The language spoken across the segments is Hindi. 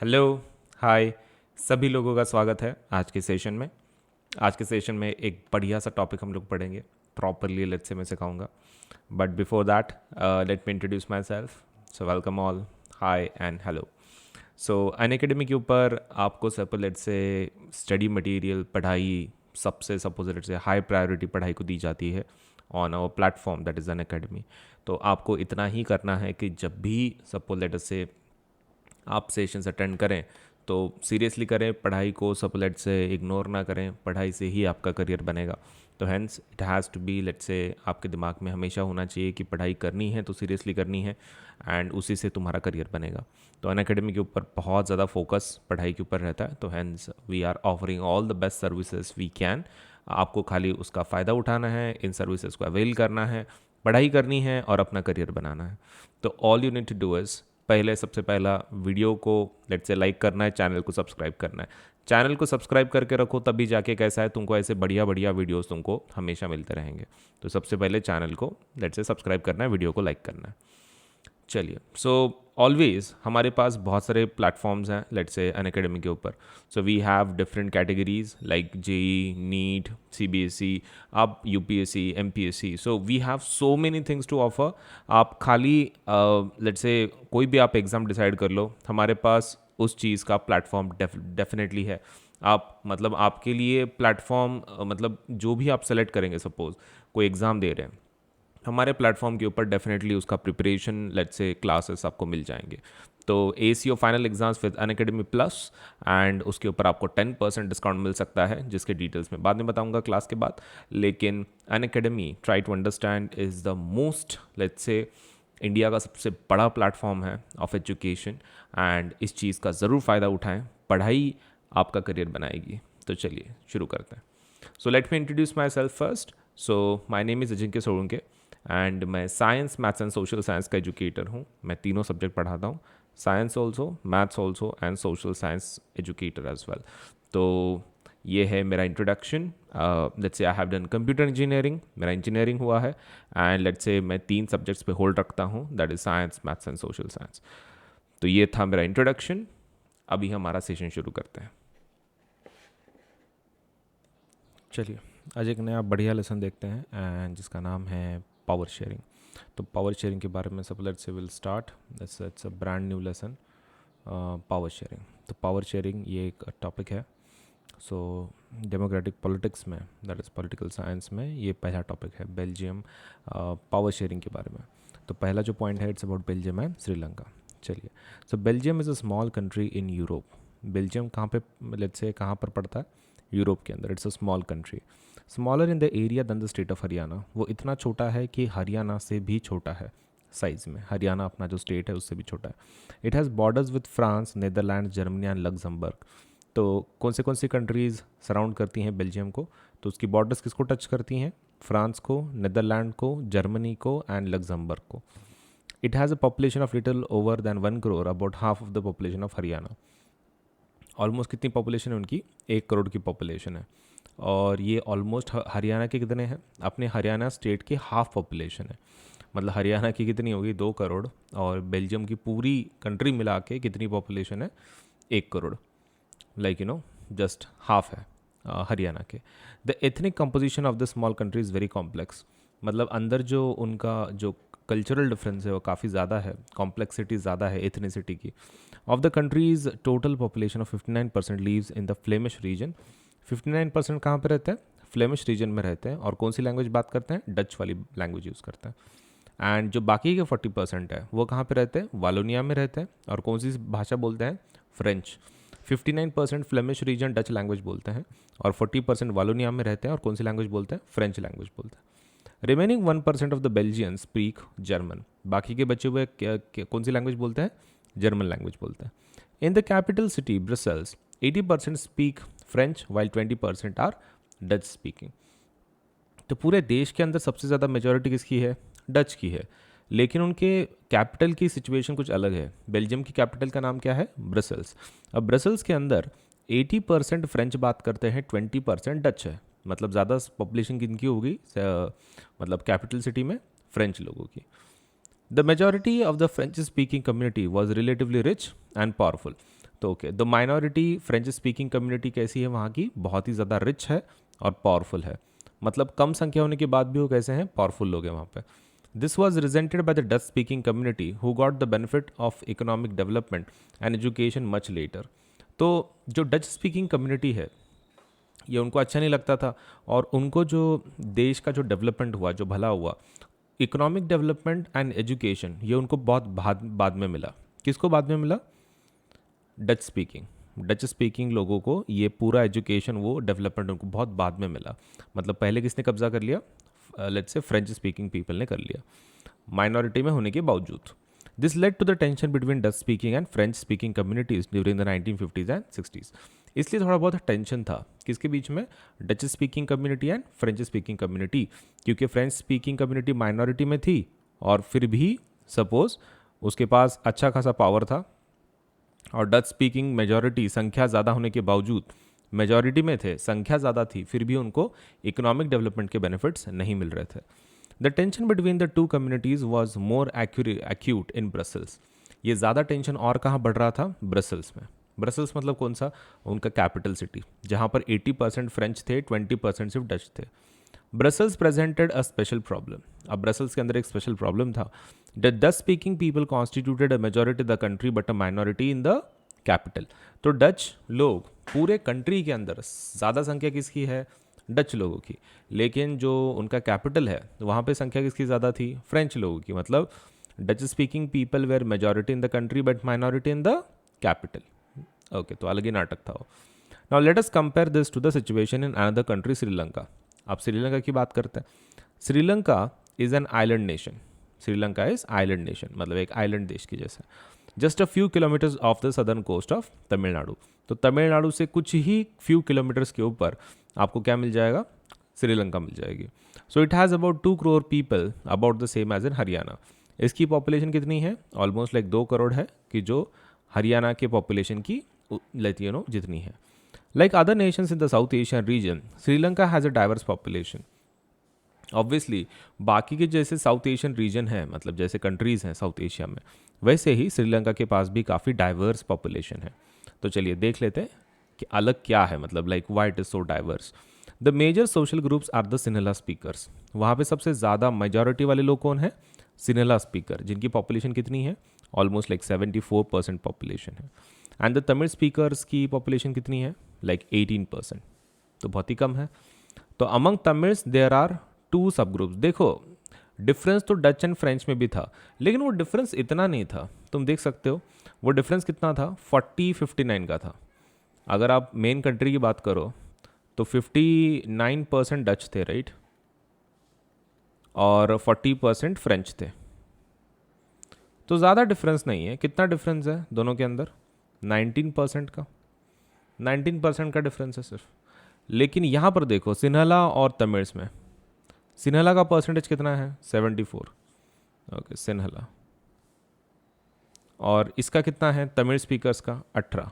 हेलो, हाय, सभी लोगों का स्वागत है आज के सेशन में। आज के सेशन में एक बढ़िया सा टॉपिक हम लोग पढ़ेंगे प्रॉपरली। लेट्स से मैं सिखाऊंगा, but before that let me introduce my self. So welcome all, hi and hello. So Unacademy के ऊपर आपको सपोज से स्टडी मटेरियल पढ़ाई सबसे सपोज से हाई प्रायोरिटी पढ़ाई को दी जाती है on our platform that is Unacademy. तो आपको इतना ही करना है कि जब भी सपोज से आप सेशंस अटेंड करें तो सीरियसली करें पढ़ाई को, सपोलेट से इग्नोर ना करें। पढ़ाई से ही आपका करियर बनेगा। तो hence it has to be, let's say आपके दिमाग में हमेशा होना चाहिए कि पढ़ाई करनी है तो सीरियसली करनी है, एंड उसी से तुम्हारा करियर बनेगा। तो अनअकैडमी के ऊपर बहुत ज़्यादा फोकस पढ़ाई के ऊपर रहता है। तो hence we are offering all the best services we can. आपको खाली उसका फ़ायदा उठाना है, इन सर्विसेज को अवेल करना है, पढ़ाई करनी है और अपना करियर बनाना है। तो all you need to do is, पहले सबसे पहला वीडियो को लेट्स से लाइक करना है, चैनल को सब्सक्राइब करना है। चैनल को सब्सक्राइब करके रखो, तभी जाके कैसा है तुमको ऐसे बढ़िया बढ़िया वीडियोस तुमको हमेशा मिलते रहेंगे। तो सबसे पहले चैनल को लेट्स से सब्सक्राइब करना है, वीडियो को लाइक करना है। चलिए, सो ऑलवेज हमारे पास बहुत सारे प्लेटफॉर्म्स हैं लेट्स से अनअकैडमी के ऊपर। So we have different categories like JEE, NEET, CBSE, आप UPSC, MPSC. So we have so many things to offer. आप खाली लेट्स से कोई भी आप एग्ज़ाम डिसाइड कर लो, हमारे पास उस चीज़ का प्लेटफॉर्म डेफिनेटली है। आप मतलब आपके लिए प्लेटफॉर्म मतलब जो भी आप सेलेक्ट करेंगे, सपोज कोई एग्ज़ाम दे रहे हैं, हमारे प्लेटफॉर्म के ऊपर डेफिनेटली उसका प्रिपरेशन लेट्स से क्लासेस आपको मिल जाएंगे। तो ACO final exams with Unacademy plus, and उसके ऊपर आपको 10% डिस्काउंट मिल सकता है, जिसके डिटेल्स मैं बाद में बताऊंगा क्लास के बाद। लेकिन Unacademy, try to understand, is the most let's say India का सबसे बड़ा प्लेटफॉर्म है ऑफ एजुकेशन, एंड इस चीज़ का ज़रूर फ़ायदा उठाएं। पढ़ाई आपका करियर बनाएगी। तो चलिए शुरू करते हैं। So let me introduce myself first. So my name is Ajinkya Solanke, and मैं science, maths and social science का एजुकेटर हूँ। मैं तीनों सब्जेक्ट पढ़ाता हूँ, science also, maths also and social science educator as well. तो ये है मेरा introduction. Let's say I have done computer engineering, मेरा इंजीनियरिंग हुआ है, एंड लेट्स से मैं 3 सब्जेक्ट्स पे होल्ड रखता हूँ, that is science, maths and social science. तो ये था मेरा इंट्रोडक्शन। अभी हमारा सेशन शुरू करते हैं। चलिए, आज एक नया बढ़िया लेसन देखते हैं, एंड जिसका नाम है पावर शेयरिंग। तो पावर शेयरिंग के बारे में सब let's say will start. It's a brand new lesson, power sharing. तो पावर शेयरिंग ये एक टॉपिक है। सो डेमोक्रेटिक पॉलिटिक्स में, दैट इज़ पॉलिटिकल साइंस में, ये पहला टॉपिक है बेल्जियम पावर शेयरिंग के बारे में। तो पहला जो पॉइंट है, it's about Belgium and Sri Lanka. चलिए, so Belgium is a small country in Europe. Belgium कहाँ पे, लेट्स से कहाँ पर पड़ता है? यूरोप के अंदर। It's a small country, smaller in the area than the state of Haryana. वो इतना छोटा है कि हरियाणा से भी छोटा है साइज़ में। हरियाणा अपना जो स्टेट है उससे भी छोटा है। It has borders with France, Netherland, Germany and Luxembourg. तो कौन सी कंट्रीज़ सराउंड करती हैं बेल्जियम को? तो उसकी बॉर्डर्स किसको टच करती हैं? फ्रांस को, नेदरलैंड को, जर्मनी को एंड लग्जमबर्ग को। It has a population of little over than 1 crore, about half of the population of Haryana. Almost कितनी पॉपुलेशन है उनकी? 1 करोड़ की पॉपुलेशन है। और ये ऑलमोस्ट हरियाणा के कितने हैं? अपने हरियाणा स्टेट की हाफ पॉपुलेशन है। मतलब हरियाणा की कितनी होगी? 2 करोड़। और बेल्जियम की पूरी कंट्री मिला के कितनी पॉपुलेशन है? 1 करोड़। लाइक जस्ट हाफ है हरियाणा के। The ethnic composition of the small country is very complex. मतलब अंदर जो उनका जो कल्चरल डिफरेंस है वो काफ़ी ज़्यादा है, कॉम्प्लेक्सिटी ज़्यादा है एथनिसिटी की। Of the countries total population of 59% leaves in the Flemish region. 59% कहाँ पे रहते हैं? फ्लेमिश रीजन में रहते हैं। और कौन सी लैंग्वेज बात करते हैं? डच वाली लैंग्वेज यूज़ करते हैं। एंड जो बाकी के 40% है वो कहाँ पे रहते हैं? वालोनिया में रहते हैं। और कौन सी भाषा बोलते हैं? French. 59% Flemish region Dutch language बोलते हैं, और 40% वालोनिया में रहते हैं, और कौन सी लैंग्वेज बोलते हैं? फ्रेंच लैंग्वेज बोलते हैं। Remaining 1% of the Belgian speak German. बाकी के बचे हुए कौन सी लैंग्वेज बोलते हैं? जर्मन लैंग्वेज बोलते हैं। In the capital city Brussels 80% speak French while 20% are Dutch speaking. तो पूरे देश के अंदर सबसे ज़्यादा मेजॉरिटी किसकी है? डच की है। लेकिन उनके कैपिटल की सिचुएशन कुछ अलग है। बेल्जियम की कैपिटल का नाम क्या है? ब्रसेल्स। अब ब्रसेल्स के अंदर 80% फ्रेंच बात करते हैं, 20% डच है। मतलब ज़्यादा पॉपुलेशन किनकी होगी मतलब कैपिटल सिटी में? फ्रेंच लोगों की। The majority of the French speaking community was relatively rich and powerful. तो okay, the minority French speaking community कैसी है वहाँ की? बहुत ही ज़्यादा रिच है और पावरफुल है। मतलब कम संख्या होने के बाद भी वो कैसे हैं? पावरफुल लोग हैं वहाँ पे। This was resented by the Dutch speaking community who got the benefit of economic development and education much later. तो जो डच स्पीकिंग कम्युनिटी है ये उनको अच्छा नहीं लगता था, और उनको जो देश का जो डेवलपमेंट हुआ, जो भला हुआ, इकोनॉमिक डेवलपमेंट एंड एजुकेशन, ये उनको बहुत बाद में मिला। किसको बाद में मिला? डच स्पीकिंग लोगों को ये पूरा एजुकेशन, वो डेवलपमेंट उनको बहुत बाद में मिला। मतलब पहले किसने कब्जा कर लिया? Let's say French speaking people ने कर लिया, माइनॉरिटी में होने के बावजूद। This led to the tension between Dutch speaking and French speaking communities during the 1950s and 60s। इसलिए थोड़ा बहुत टेंशन था किसके बीच में? Dutch speaking community and French speaking community, क्योंकि फ्रेंच स्पीकिंग कम्युनिटी माइनॉरिटी में थी और फिर भी सपोज उसके पास अच्छा खासा पावर था, और डच स्पीकिंग मेजॉरिटी संख्या ज़्यादा होने के बावजूद, मेजॉरिटी में थे, संख्या ज़्यादा थी, फिर भी उनको इकोनॉमिक डेवलपमेंट के बेनिफिट्स नहीं मिल रहे थे। The tension between the to communities was more acute in Brussels. ये ज़्यादा टेंशन और कहाँ बढ़ रहा था? ब्रसल्स में। ब्रसल्स मतलब कौन सा? उनका कैपिटल सिटी, जहाँ पर 80% फ्रेंच थे, 20% सिर्फ डच थे। Brussels presented a special problem. अब ब्रसल्स के अंदर एक स्पेशल प्रॉब्लम था। The Dutch speaking people constituted a majority the country but a minority in the capital. तो डच लोग पूरे कंट्री के अंदर, ज़्यादा संख्या किसकी है? डच लोगों की, लेकिन जो उनका कैपिटल है वहाँ पे संख्या किसकी ज़्यादा थी? फ्रेंच लोगों की। मतलब Dutch speaking people were majority in the country but minority in the capital. Okay, तो अलग ही नाटक था वो। Now let us compare this to the situation in another country, Sri Lanka. अब श्रीलंका की बात करते हैं। Sri Lanka is an island nation. Sri Lanka is island nation, मतलब एक आइलैंड देश की जैसा। Just a few kilometres off the southern coast of Tamil Nadu. तो तमिलनाडु से कुछ ही फ्यू किलोमीटर्स के ऊपर आपको क्या मिल जाएगा? श्रीलंका मिल जाएगी। So it has about 2 crore people, about the same as in Haryana. इसकी पॉपुलेशन कितनी है? ऑलमोस्ट लाइक 2 करोड़ है, कि जो हरियाणा के पॉपुलेशन की जितनी है। Like other Nations in the south Asian region, Sri Lanka has a diverse population. Obviously बाकी के जैसे साउथ एशियन रीजन है, मतलब जैसे कंट्रीज़ हैं साउथ एशिया में, वैसे ही श्रीलंका के पास भी काफ़ी डाइवर्स पॉपुलेशन है। तो चलिए देख लेते हैं कि अलग क्या है, मतलब like why it is so diverse. The major social groups are the Sinhala speakers. वहाँ पे सबसे ज़्यादा मेजॉरिटी वाले लोग कौन है? सिन्हला स्पीकर, जिनकी पॉपुलेशन कितनी है? ऑलमोस्ट लाइक 74% पॉपुलेशन है। एंड द तमिल स्पीकर्स की पॉपुलेशन कितनी है? लाइक 18%, तो बहुत ही कम है। तो among Tamils there are 2 sub groups. देखो डिफरेंस तो डच एंड फ्रेंच में भी था, लेकिन वो डिफरेंस इतना नहीं था। तुम देख सकते हो वो डिफरेंस कितना था? 40-59 का था। अगर आप मेन कंट्री की बात करो तो 59% डच थे, राइट, और 40% फ्रेंच थे। तो ज़्यादा डिफरेंस नहीं है। कितना डिफरेंस है दोनों के अंदर? 19% का, 19% का डिफरेंस है सिर्फ। लेकिन यहाँ पर देखो सिन्हला और तमिल्स में, सिन्हला का परसेंटेज कितना है? 74। ओके, सिन्हला। और इसका कितना है तमिल स्पीकर्स का? 18।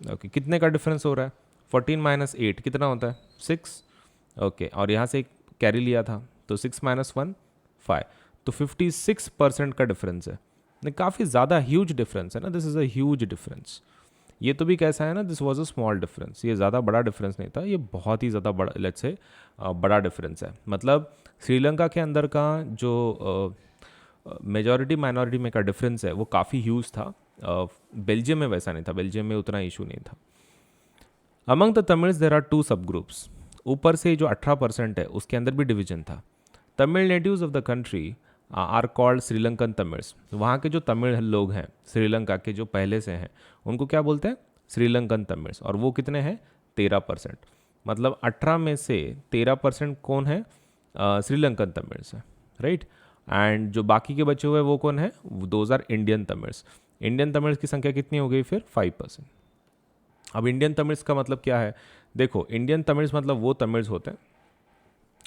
ओके, कितने का डिफरेंस हो रहा है? 14 - 8 कितना होता है? 6। ओके, और यहाँ से एक कैरी लिया था तो 6 - 1 5, तो 56% का डिफरेंस है। काफ़ी ज़्यादा ह्यूज डिफरेंस है ना, this is a huge difference. ये तो भी कैसा है ना, this was a small difference, ये ज़्यादा बड़ा डिफरेंस नहीं था, ये बहुत ही ज़्यादा बड़ा, लेट्स से बड़ा डिफरेंस है। मतलब श्रीलंका के अंदर का जो मेजॉरिटी माइनॉरिटी में का डिफरेंस है वो काफ़ी ह्यूज था। बेल्जियम में वैसा नहीं था, बेल्जियम में उतना इशू नहीं था। Among the Tamils there are 2 sub groups. ऊपर से जो 18% है उसके अंदर भी डिवीजन था। Tamil natives of the country are called Sri Lankan Tamils. वहाँ के जो तमिल लोग हैं श्रीलंका के, जो पहले से हैं, उनको क्या बोलते हैं? श्रीलंकन तमिल्स। और वो कितने हैं? 13%। मतलब 18 में से 13% कौन है? श्रीलंकन तमिल्स है, राइट। एंड जो बाकी के बचे हुए वो कौन है? Those are Indian Tamils. Indian Tamils की संख्या कितनी हो गई फिर? 5%। अब इंडियन तमिल्स का मतलब क्या है? देखो इंडियन तमिल्स मतलब वो तमिल्स होते हैं,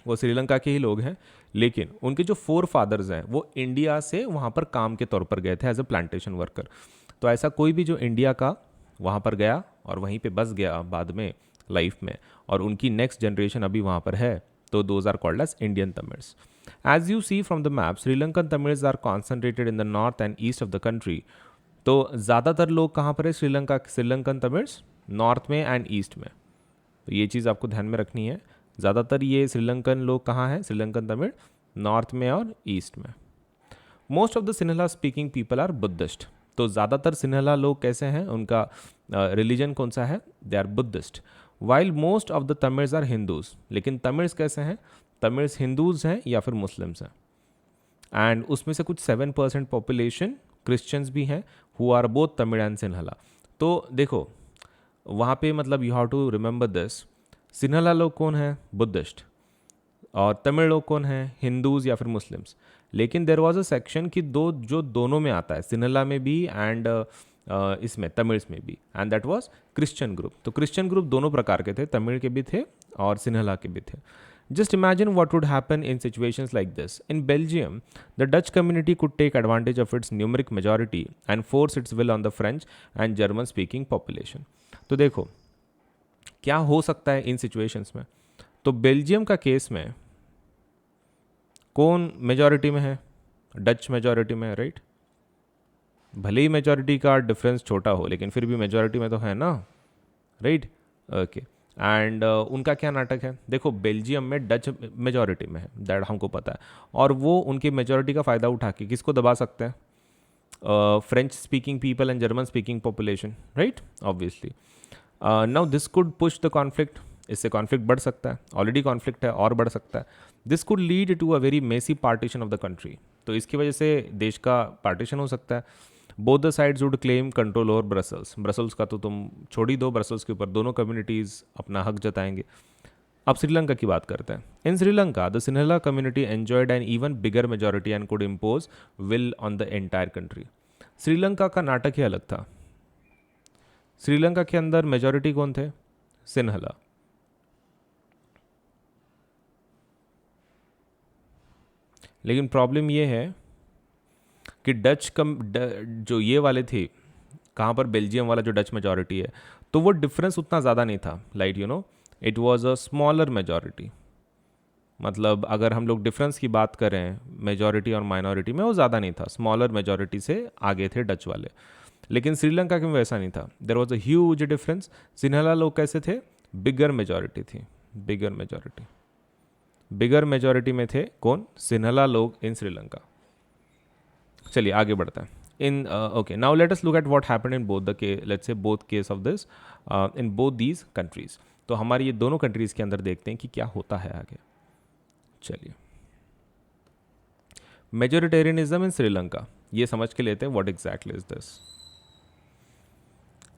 वो श्रीलंका के ही लोग हैं, लेकिन उनके जो 4 फादर्स हैं वो इंडिया से वहाँ पर काम के तौर पर गए थे एज अ प्लांटेशन वर्कर। तो ऐसा कोई भी जो इंडिया का वहाँ पर गया और वहीं पे बस गया बाद में लाइफ में, और उनकी नेक्स्ट जनरेशन अभी वहाँ पर है, तो those are called as Indian Tamils. As you see from the map, Sri Lankan Tamils are concentrated in the north and east of the country, तो ज़्यादातर लोग कहाँ पर है श्रीलंकन तमिल्स नॉर्थ में एंड ईस्ट में। तो ये चीज़ आपको ध्यान में रखनी है। ज़्यादातर ये श्रीलंकन लोग कहाँ हैं, श्रीलंकन तमिल नॉर्थ में और ईस्ट में। Most of the Sinhala speaking people are Buddhist. तो ज़्यादातर सिन्हला लोग कैसे हैं, उनका रिलीजन कौन सा है, they are Buddhist. While most of the Tamils are Hindus. लेकिन तमिल्स कैसे हैं, तमिल्स हिंदूज हैं या फिर मुस्लिम्स हैं। एंड उसमें से कुछ 7% पॉपुलेशन क्रिश्चियंस भी हैं who are both Tamil and Sinhala. तो देखो वहाँ पे मतलब you have to remember this, Sinhala लोग कौन है, बुद्धिस्ट, और तमिल लोग कौन है, हिंदूज या फिर मुस्लिम्स। लेकिन देर वॉज अ सेक्शन कि दो जो दोनों में आता है, सिन्हला में भी एंड इसमें तमिल्स में भी, and that was Christian group. तो क्रिश्चियन ग्रुप दोनों प्रकार के थे, तमिल के भी थे और सिन्हला के भी थे। Just imagine what would happen in situations like this. In Belgium, the Dutch community could take advantage of its numeric majority and force its will on the French and German speaking population. तो देखो क्या हो सकता है इन सिचुएशंस में। तो बेल्जियम का केस में कौन मेजॉरिटी में है, डच मेजॉरिटी में है, राइट। भले ही मेजॉरिटी का डिफरेंस छोटा हो लेकिन फिर भी मेजॉरिटी में तो है ना, राइट। ओके, एंड उनका क्या नाटक है, देखो बेल्जियम में डच मेजॉरिटी में है, दैट हमको पता है, और वो उनकी मेजॉरिटी का फ़ायदा उठा के किसको दबा सकते हैं, French speaking people and German speaking population, right, obviously. Now this could push the conflict, इससे कॉन्फ्लिक्ट बढ़ सकता है, ऑलरेडी कॉन्फ्लिक्ट है और बढ़ सकता है। This could lead to a very messy partition of the country. तो इसकी वजह से देश का पार्टीशन हो सकता है। Both the sides would claim control over Brussels. Brussels का तो तुम छोड़ ही दो, ब्रसल्स के ऊपर दोनों कम्युनिटीज़ अपना हक जताएंगे। अब श्रीलंका की बात करते हैं। In Sri Lanka the Sinhala community enjoyed an even bigger majority and could impose will on the entire country. Sri Lanka का नाटक ही अलग था। श्रीलंका के अंदर मेजॉरिटी कौन थे, सिन्हला। लेकिन प्रॉब्लम ये है कि जो ये वाले थे, कहाँ पर बेल्जियम वाला जो डच मेजॉरिटी है, तो वो डिफरेंस उतना ज़्यादा नहीं था, like you no it was a smaller majority. मतलब अगर हम लोग डिफरेंस की बात करें मेजॉरिटी और माइनॉरिटी में, वो ज़्यादा नहीं था, स्मॉलर मेजॉरिटी से आगे थे डच वाले। लेकिन श्रीलंका के में वैसा नहीं था, there was a huge difference. Sinhala लोग कैसे थे, बिगर मेजॉरिटी थी, बिगर मेजॉरिटी में थे कौन, सिन्हला लोग इन श्रीलंका। चलिए आगे बढ़ता है। In okay, now let us look at what happened in both the let's say both case of this in both these countries. तो हमारी ये दोनों कंट्रीज के अंदर देखते हैं कि क्या होता है आगे। चलिए, मेजोरिटेरियनिज्म इन श्रीलंका, ये समझ के लेते हैं what exactly is this.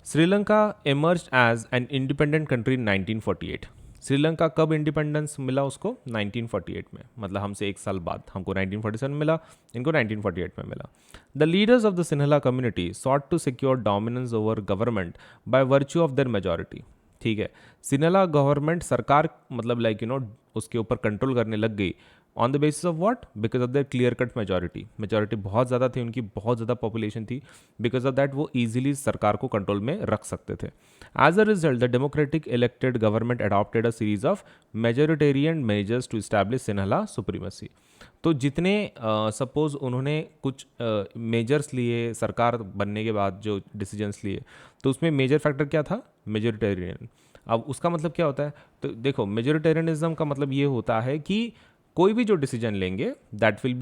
Sri Lanka emerged as an independent country in 1948। Sri Lanka कब इंडिपेंडेंस मिला उसको, 1948 में, मतलब हमसे एक साल बाद। हमको 1947 में मिला, इनको 1948 में मिला। The leaders of the Sinhala community sought to secure dominance over government by virtue of their majority. ठीक है, सिन्हला गवर्नमेंट सरकार मतलब लाइक यू नो उसके ऊपर कंट्रोल करने लग गई on the basis of what, because of their clear cut majority बहुत ज़्यादा थी उनकी, बहुत ज़्यादा पॉपुलेशन थी। बिकॉज ऑफ दैट वो ईजिली सरकार को कंट्रोल में रख सकते थे। As a result the democratic elected government adopted a series of majoritarian measures to establish Sinhala supremacy. तो जितने सपोज उन्होंने कुछ मेजर्स लिए सरकार बनने के बाद, जो डिसीजंस लिए, तो उसमें मेजर फैक्टर क्या था, मेजोरिटेरियन। अब उसका मतलब क्या होता है, तो देखो मेजोरिटेरियनिज्म का मतलब ये होता है कि कोई भी जो डिसीजन लेंगे that will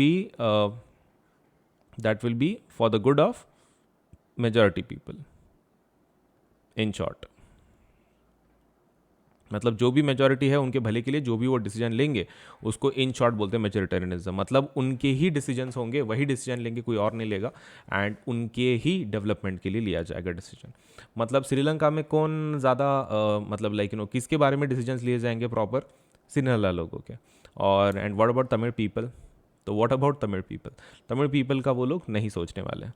be for the good of majority people. In short मतलब जो भी मेजॉरिटी है उनके भले के लिए जो भी वो डिसीजन लेंगे उसको इन शॉर्ट बोलते हैं मेजोरिटेरियनिज्म। मतलब उनके ही डिसीजंस होंगे, वही डिसीजन लेंगे, कोई और नहीं लेगा, एंड उनके ही डेवलपमेंट के लिए लिया जाएगा डिसीजन। मतलब श्रीलंका में कौन ज़्यादा मतलब लाइक यू नो किसके बारे में डिसीजंस लिए जाएंगे प्रॉपर, सिन्हला लोगों के। और and what about Tamil people, तो व्हाट अबाउट तमिल पीपल का वो लोग नहीं सोचने वाले हैं।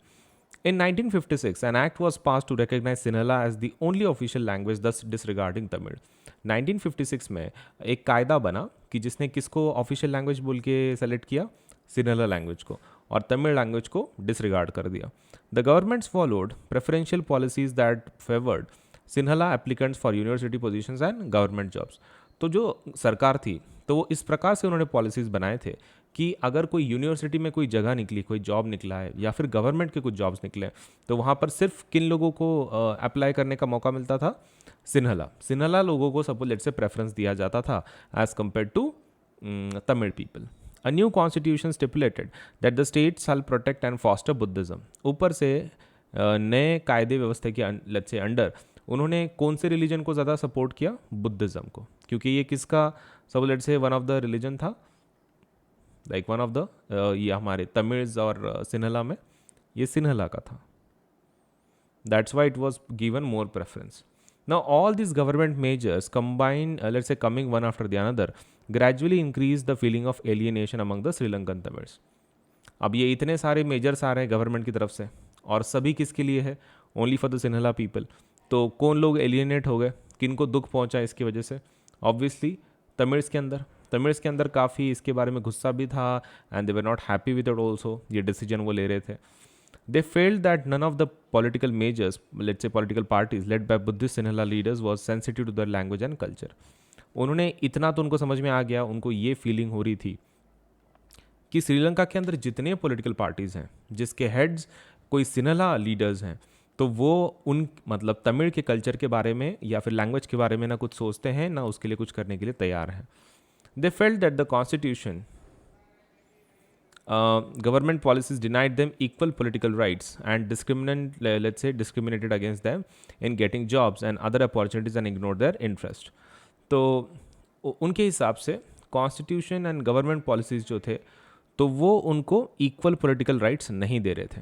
In 1956, an act was passed to recognize Sinhala as the only official language, thus disregarding Tamil. 1956 में एक कायदा बना कि जिसने किसको ऑफिशियल लैंग्वेज बोल के सेलेक्ट किया, सिन्हला लैंग्वेज को, और तमिल लैंग्वेज को डिसरिगार्ड कर दिया। The governments followed preferential policies that favoured Sinhala applicants for university positions and government jobs. तो जो सरकार थी तो वो इस प्रकार से उन्होंने पॉलिसीज़ बनाए थे कि अगर कोई यूनिवर्सिटी में कोई जगह निकली, कोई जॉब निकला है या फिर गवर्नमेंट के कुछ जॉब्स निकले हैं, तो वहाँ पर सिर्फ किन लोगों को अप्लाई करने का मौका मिलता था? सिन्हला लोगों को सपोज लेट से प्रेफरेंस दिया जाता था as compared to Tamil people. A new constitution stipulated that the state shall protect and foster Buddhism. ऊपर से नए कायदे व्यवस्था के लेट्स से अंडर उन्होंने कौन से रिलीजन को ज़्यादा सपोर्ट किया? बुद्धिज़्म को, क्योंकि ये किसका सब let's say one of the religion था, लाइक वन ऑफ द ये हमारे तमिल्स और सिन्हला में ये सिन्हला का था. That's why it was given more preference. Now all these government measures combined, let's say coming one after the another, gradually increase the feeling of alienation among the Sri Lankan Tamils. अब ये इतने सारे मेजर्स आ रहे हैं गवर्नमेंट की तरफ से और सभी किसके लिए है? Only for the Sinhala people. तो कौन लोग एलियनेट हो गए, किन को दुख पहुंचा इसकी वजह से? ऑब्वियसली तमिल्स के अंदर काफ़ी इसके बारे में गुस्सा भी था and they were not happy with it also. ये डिसीजन वो ले रहे थे. They felt that none of the political majors, let's say political parties led by Buddhist Sinhala leaders was sensitive to their language and culture. उन्होंने इतना तो उनको समझ में आ गया, उनको ये फीलिंग हो रही थी कि श्रीलंका के अंदर जितने पॉलिटिकल पार्टीज़ हैं जिसके हेड्स कोई सिन्हला लीडर्स हैं, तो वो उन मतलब तमिल के कल्चर के बारे में या फिर लैंग्वेज के बारे में ना कुछ सोचते हैं ना उसके लिए कुछ करने के लिए तैयार हैं. They felt that the constitution government policies denied them equal political rights and discriminated against them in getting jobs and other opportunities and ignored their interest. तो उनके हिसाब से कॉन्स्टिट्यूशन एंड गवर्नमेंट पॉलिसीज़ जो थे तो वो उनको इक्वल पॉलिटिकल राइट्स नहीं दे रहे थे.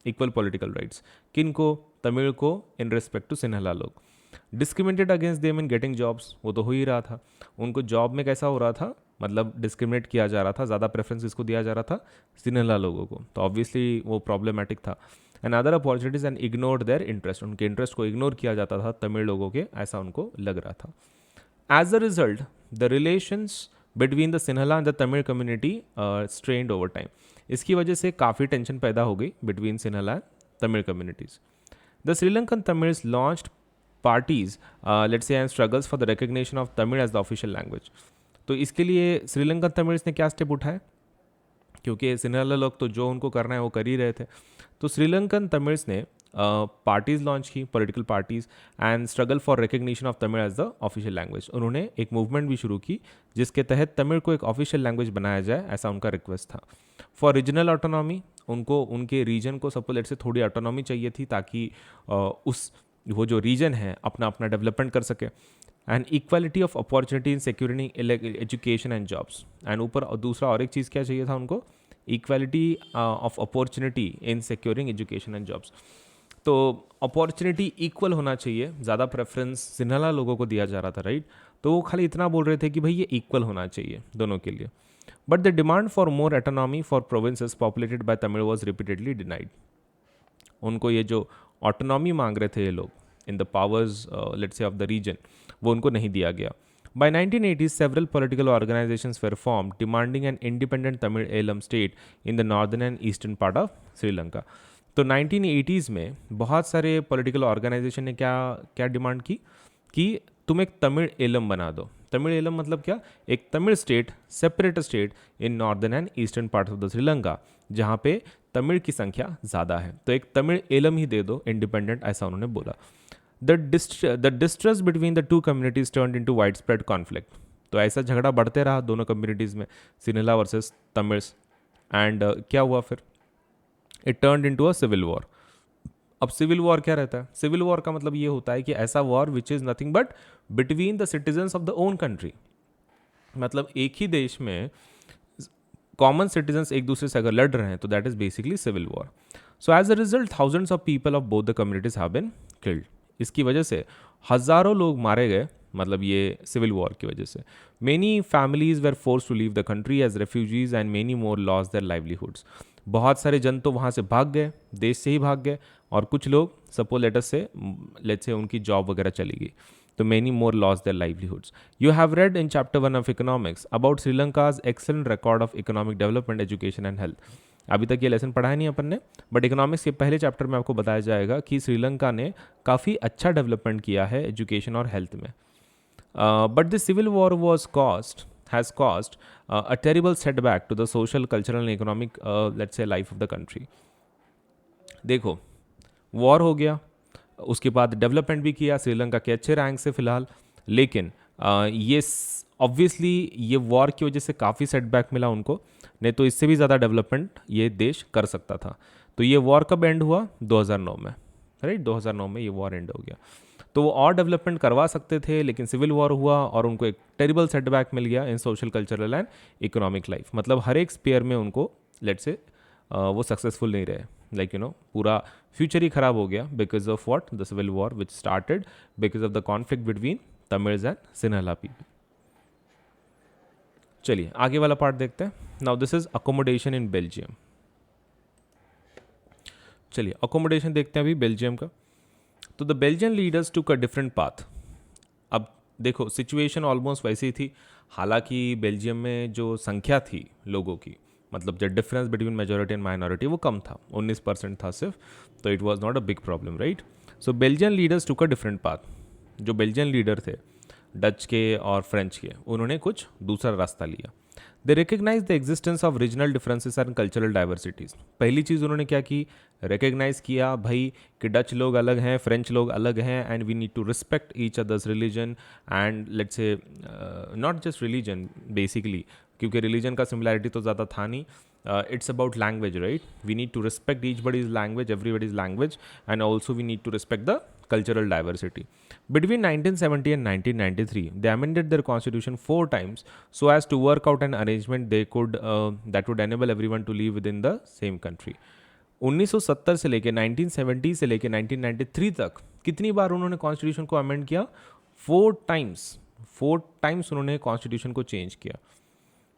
इक्वल पॉलिटिकल राइट्स किन को? तमिल को इन रिस्पेक्ट टू सिन्हला लोग. Discriminated against them in getting jobs, वो तो हो ही रहा था. उनको जॉब में कैसा हो रहा था? मतलब डिस्क्रिमिनेट किया जा रहा था, ज़्यादा प्रेफरेंस इसको दिया जा रहा था? सिन्हला लोगों को. तो ऑब्वियसली वो प्रॉब्लमेटिक था. And other opportunities and ignored their interest, उनके इंटरेस्ट को इग्नोर किया जाता था तमिल लोगों के, ऐसा उनको लग रहा था. As a result the relations between the Sinhala and the Tamil community strained over time. इसकी वजह से काफ़ी टेंशन पैदा हो गई between Sinhala and Tamil communities. The Sri Lankan Tamils launched parties let's say and struggles for the recognition of Tamil as the official language. तो इसके लिए श्रीलंकन तमिल्स ने क्या स्टेप उठाए? क्योंकि सिन्हला लोग तो जो उनको करना है वो कर ही रहे थे. तो श्रीलंकन तमिल्स ने पार्टीज़ लॉन्च की, political parties, and struggle for recognition of Tamil as the official language. उन्होंने एक मूवमेंट भी शुरू की जिसके तहत तमिल को एक ऑफिशियल लैंग्वेज बनाया जाए, ऐसा उनका रिक्वेस्ट था. फॉर रीजनल ऑटोनॉमी, उनको उनके रीजन को सपोज से थोड़ी ऑटोनॉमी चाहिए थी ताकि वो जो रीजन है अपना अपना डेवलपमेंट कर सके. And equality of opportunity in securing education and jobs. And ऊपर दूसरा और एक चीज़ क्या चाहिए था उनको? Equality of opportunity in securing education and jobs. तो अपॉर्चुनिटी इक्वल होना चाहिए, ज़्यादा प्रेफरेंस सिन्हला लोगों को दिया जा रहा था, राइट? तो वो खाली इतना बोल रहे थे कि भाई ये इक्वल होना चाहिए दोनों के लिए. But the demand for more autonomy for provinces populated by Tamil was repeatedly denied. उनको ये जो ऑटोनॉमी मांग रहे थे ये लोग in the powers let's say of the region, वो उनको नहीं दिया गया. By 1980s, several political organizations were formed demanding an independent Tamil Eelam state in the northern and eastern part of Sri Lanka. तो 1980s में बहुत सारे पॉलिटिकल ऑर्गेनाइजेशन ने क्या डिमांड की कि तुम एक तमिल एलम बना दो. तमिल एलम मतलब क्या? एक Tamil state, separate state in northern and eastern part of the Sri Lanka, जहाँ पे तमिल की संख्या ज़्यादा है. तो एक तमिल एलम ही दे दो इंडिपेंडेंट, ऐसा उन्होंने बोला. The distrust between the two communities turned into widespread conflict. तो ऐसा झगड़ा बढ़ते रहा दोनों कम्युनिटीज़ में, सिन्हला वर्सेस तमिल्स. एंड क्या हुआ फिर? It turned into a civil war. अब सिविल वॉर क्या रहता है? सिविल वॉर का मतलब ये होता है कि ऐसा war which is nothing but between the citizens of the own country. मतलब एक ही देश में कॉमन सिटीजन्स एक दूसरे से अगर लड़ रहे हैं तो that is basically civil war. So as a result thousands of people of both the communities have been killed. इसकी वजह से हज़ारों लोग मारे गए, मतलब ये सिविल वॉर की वजह से. Many families were forced to leave the country as refugees and many more lost their livelihoods. बहुत सारे जन तो वहाँ से भाग गए, देश से ही भाग गए, और कुछ लोग सपोज लेट्स से उनकी जॉब वगैरह चली गई. तो many more lost their livelihoods. You have read in chapter 1 of economics about Sri Lanka's excellent record of economic development, education and health. अभी तक ये लेसन पढ़ा है नहीं अपन ने, बट इकोनॉमिक्स के पहले चैप्टर में आपको बताया जाएगा कि श्रीलंका ने काफ़ी अच्छा डेवलपमेंट किया है एजुकेशन और हेल्थ में. But the civil war was cost has caused a terrible setback to the social, cultural and economic, let's say, life of the country. देखो, वॉर हो गया, उसके बाद डेवलपमेंट भी किया श्रीलंका के अच्छे रैंक से फिलहाल, लेकिन ये ऑब्वियसली ये वॉर की वजह से काफ़ी सेटबैक मिला उनको, नहीं तो इससे भी ज़्यादा डेवलपमेंट ये देश कर सकता था. तो ये वॉर कब एंड हुआ? 2009 में, राइट. 2009 में ये वॉर एंड हो गया. तो वो और डेवलपमेंट करवा सकते थे, लेकिन सिविल वॉर हुआ और उनको एक टेरिबल सेटबैक मिल गया in social, cultural and economic life. मतलब हर एक स्पेयर में उनको लेट से वो सक्सेसफुल नहीं रहे, लाइक यू नो, पूरा फ्यूचर ही खराब हो गया because of what, the civil war which started because of the conflict between Tamils and Sinhala people. चलिए आगे वाला पार्ट देखते हैं. Now this is accommodation in Belgium. चलिए अकोमोडेशन देखते हैं अभी बेल्जियम का. तो the Belgian leaders took a different path. अब देखो सिचुएशन ऑलमोस्ट वैसी थी, हालांकि बेल्जियम में जो संख्या थी लोगों की, मतलब जो difference between majority and minority वो कम था, 19% था सिर्फ, तो it was not a big problem, right. So Belgian leaders took a different path. जो बेल्जियन लीडर थे डच के और फ्रेंच के, उन्होंने कुछ दूसरा रास्ता लिया. They recognise the existence of regional differences and cultural diversities. पहली चीज़ उन्होंने क्या की, रिकग्नाइज किया भाई कि डच लोग अलग हैं, फ्रेंच लोग अलग हैं, and we need to respect each others religion and let's say not just religion basically, क्योंकि रिलीजन का सिमिलैरिटी तो ज़्यादा था नहीं. It's about language, right? We need to respect eachbody's language, everybody's language, and also we need to respect the cultural diversity. Between 1970 and 1993, they amended their constitution 4 times so as to work out an arrangement they could that would enable everyone to live within the same country. 1970 से लेके 1970 से लेके 1993 तक कितनी बार उन्होंने कॉन्स्टिट्यूशन को अमेंड किया? 4 टाइम्स उन्होंने कॉन्स्टिट्यूशन को चेंज किया.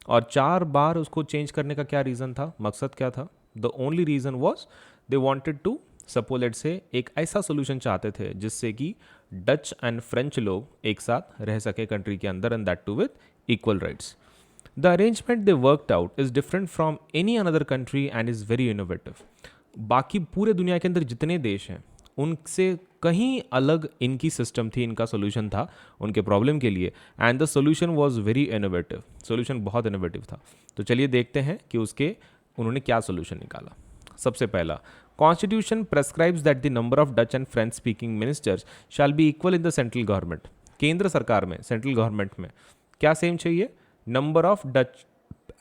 और 4 बार उसको चेंज करने का क्या रीज़न था, मकसद क्या था? The only reason was they wanted to suppose let say एक ऐसा सोल्यूशन चाहते थे जिससे कि डच एंड फ्रेंच लोग एक साथ रह सके कंट्री के अंदर, and that too with equal rights. The arrangement they worked out is different from any another country and is very innovative. बाकी पूरे दुनिया के अंदर जितने देश हैं उनसे कहीं अलग इनकी सिस्टम थी, इनका सोल्यूशन था उनके प्रॉब्लम के लिए, and the solution was very innovative. Solution बहुत इनोवेटिव था. तो चलिए देखते हैं कि उसके उन्होंने क्या सोल्यूशन निकाला. सबसे पहला, constitution prescribes that the number of Dutch and French speaking ministers shall be equal in the central government. केंद्र सरकार में, सेंट्रल गवर्नमेंट में क्या सेम चाहिए? Number of Dutch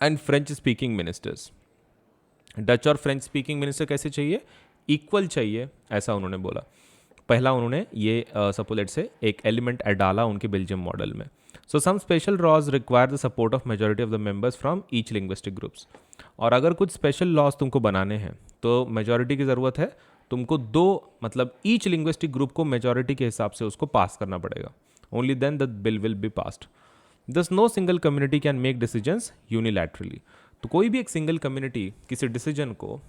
and French speaking ministers. Dutch और फ्रेंच स्पीकिंग मिनिस्टर कैसे चाहिए? इक्वल चाहिए, ऐसा उन्होंने बोला. पहला उन्होंने ये सपोलेट से एक एलिमेंट डाला उनके बेल्जियम मॉडल में. So some special laws require the support of majority of the members from each linguistic groups. और अगर कुछ स्पेशल लॉज तुमको बनाने हैं तो मेजॉरिटी की ज़रूरत है. तुमको 2 मतलब ईच लिंग्विस्टिक ग्रुप को मेजॉरिटी के हिसाब से उसको पास करना पड़ेगा. Only then the bill will be passed. Thus no single community can make decisions unilaterally. तो कोई भी एक सिंगल कम्युनिटी किसी डिसीजन को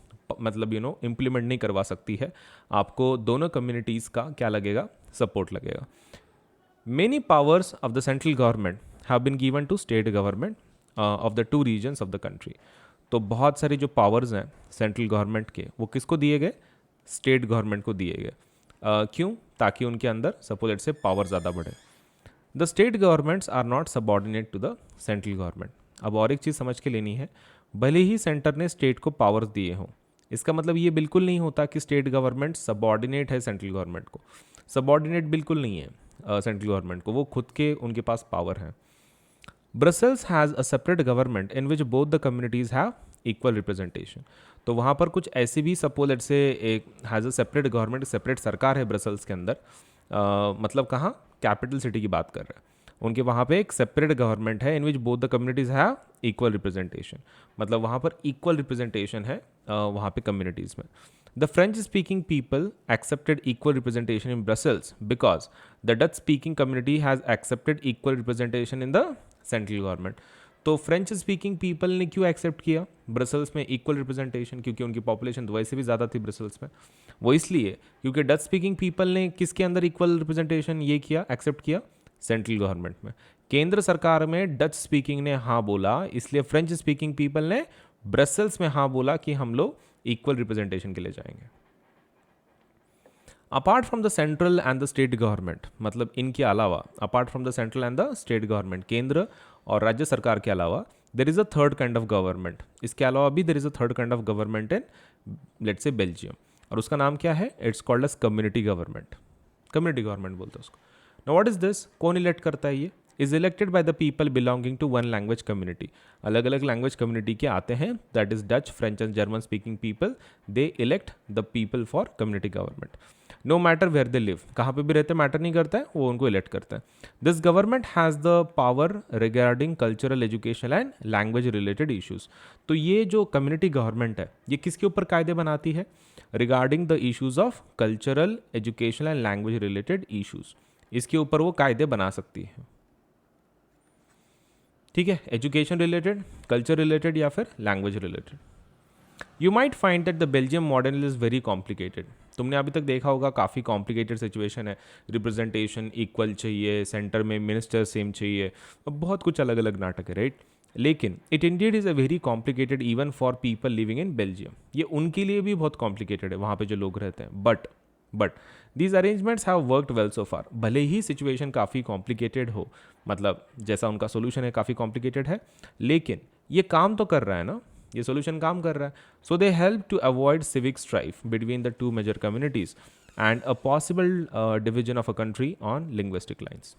मतलब इम्प्लीमेंट नहीं करवा सकती है. आपको दोनों कम्युनिटीज़ का क्या लगेगा? सपोर्ट लगेगा. Many powers of the central government have been given to state government of the 2 regions of the country. तो बहुत सारे जो पावर्स हैं सेंट्रल गवर्नमेंट के, वो किसको दिए गए? स्टेट गवर्नमेंट को दिए गए. क्यों? ताकि उनके अंदर सपोज से पावर ज़्यादा बढ़े. The state governments are not subordinate to the central government. अब और एक चीज़ समझ के लेनी है, भले ही सेंटर ने स्टेट को पावर्स दिए हों, इसका मतलब ये बिल्कुल नहीं होता कि स्टेट गवर्नमेंट सबॉर्डिनेट है सेंट्रल गवर्नमेंट को. सबॉर्डिनेट बिल्कुल नहीं है सेंट्रल गवर्नमेंट को, वो खुद के उनके पास पावर है. Brussels has a separate government in which both the communities have equal representation. तो वहाँ पर कुछ ऐसी भी सपोज से एक has a separate government, separate सरकार है ब्रसेल्स के अंदर. मतलब कहाँ? कैपिटल सिटी की बात कर रहे हैं. उनके वहाँ पे एक सेपरेट गवर्नमेंट है in which both the communities have equal representation. मतलब वहाँ पर इक्वल रिप्रेजेंटेशन है वहाँ पे कम्युनिटीज़ में. The French speaking people accepted equal representation in Brussels because the Dutch speaking community has accepted equal representation in the central government. तो फ्रेंच स्पीकिंग पीपल ने क्यों एक्सेप्ट किया ब्रसेल्स में इक्वल रिप्रेजेंटेशन? क्योंकि उनकी पॉपुलेशन तो वैसे भी ज़्यादा थी ब्रसेल्स में. वो इसलिए क्योंकि डच स्पीकिंग पीपल ने किसके अंदर इक्वल रिप्रेजेंटेशन ये किया, एक्सेप्ट किया? सेंट्रल गवर्नमेंट में. केंद्र सरकार में डच स्पीकिंग ने हाँ बोला, इसलिए फ्रेंच स्पीकिंग पीपल ने ब्रसेल्स में हाँ बोला कि हम लोग इक्वल रिप्रेजेंटेशन के लिए जाएंगे. Apart from the central and the state government, मतलब इनके अलावा, apart from the central and the state government, केंद्र और राज्य सरकार के अलावा, there is a third kind of government, इसके अलावा भी there is a third kind of government in let's say Belgium, और उसका नाम क्या है? It's called as community government, community government बोलते हैं उसको। Now what is this? कौन इलेक्ट करता है ये? Is elected by the people belonging to one language community, अलग अलग लैंग्वेज कम्युनिटी के आते हैं, that is Dutch, French and German speaking people, they elect the people for community government, no matter where they live, कहाँ पे भी रहते मैटर नहीं करता है, वो उनको इलेक्ट करता है। This government has the power regarding cultural, education and language related issues. तो ये जो कम्युनिटी गवर्नमेंट है, ये किसके ऊपर कायदे बनाती है? Regarding the issues of cultural, education and language related issues, इसके ऊपर वो कायदे बना सकती है। ठीक है, एजुकेशन रिलेटेड, कल्चर रिलेटेड या फिर language related. You might find that the Belgium model is very complicated. तुमने अभी तक देखा होगा काफ़ी कॉम्प्लिकेटेड सिचुएशन है, रिप्रेजेंटेशन इक्वल चाहिए, सेंटर में मिनिस्टर सेम चाहिए, बहुत कुछ अलग अलग नाटक है, राइट? लेकिन it Indeed is a very complicated even for people living in Belgium, ये उनके लिए भी बहुत कॉम्प्लिकेटेड है वहाँ पे जो लोग रहते हैं। But these arrangements have worked well so far, भले ही सिचुएशन काफ़ी कॉम्प्लिकेटेड हो, मतलब जैसा उनका सोल्यूशन है काफ़ी कॉम्प्लिकेटेड है, लेकिन ये काम तो कर रहा है ना, ये सोल्यूशन काम कर रहा है। So they help to avoid civic strife between the two major communities and a possible division of a country on linguistic lines.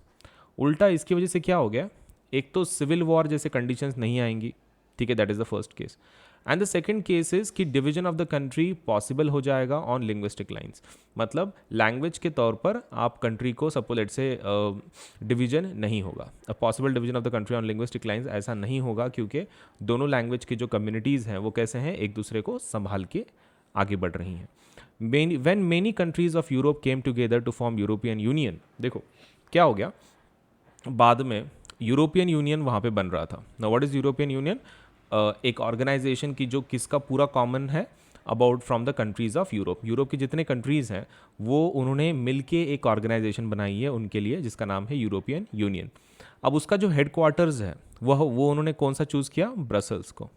उल्टा इसकी वजह से क्या हो गया? एक तो सिविल वॉर जैसे कंडीशंस नहीं आएंगी, ठीक है, that is the first case, and the second case is कि division of the country possible हो जाएगा ऑन लिंग्विस्टिक लाइन्स, मतलब लैंग्वेज के तौर पर आप कंट्री को सपोज लेट से डिवीजन नहीं होगा, possible division of the country on linguistic lines ऐसा नहीं होगा, क्योंकि दोनों लैंग्वेज की जो कम्युनिटीज़ हैं वो कैसे हैं, एक दूसरे को संभाल के आगे बढ़ रही हैं। When many countries of Europe came together to form European union, देखो क्या हो गया, बाद में यूरोपियन यूनियन वहाँ पे बन रहा था। Now what is European union? एक ऑर्गेनाइजेशन की जो किसका पूरा कॉमन है, about from the countries of Europe, Europe के जितने कंट्रीज़ हैं वो उन्होंने मिलके एक ऑर्गेनाइजेशन बनाई है उनके लिए, जिसका नाम है यूरोपियन यूनियन। अब उसका जो हेड क्वार्टर्स है वो उन्होंने कौन सा चूज़ किया? ब्रसल्स को।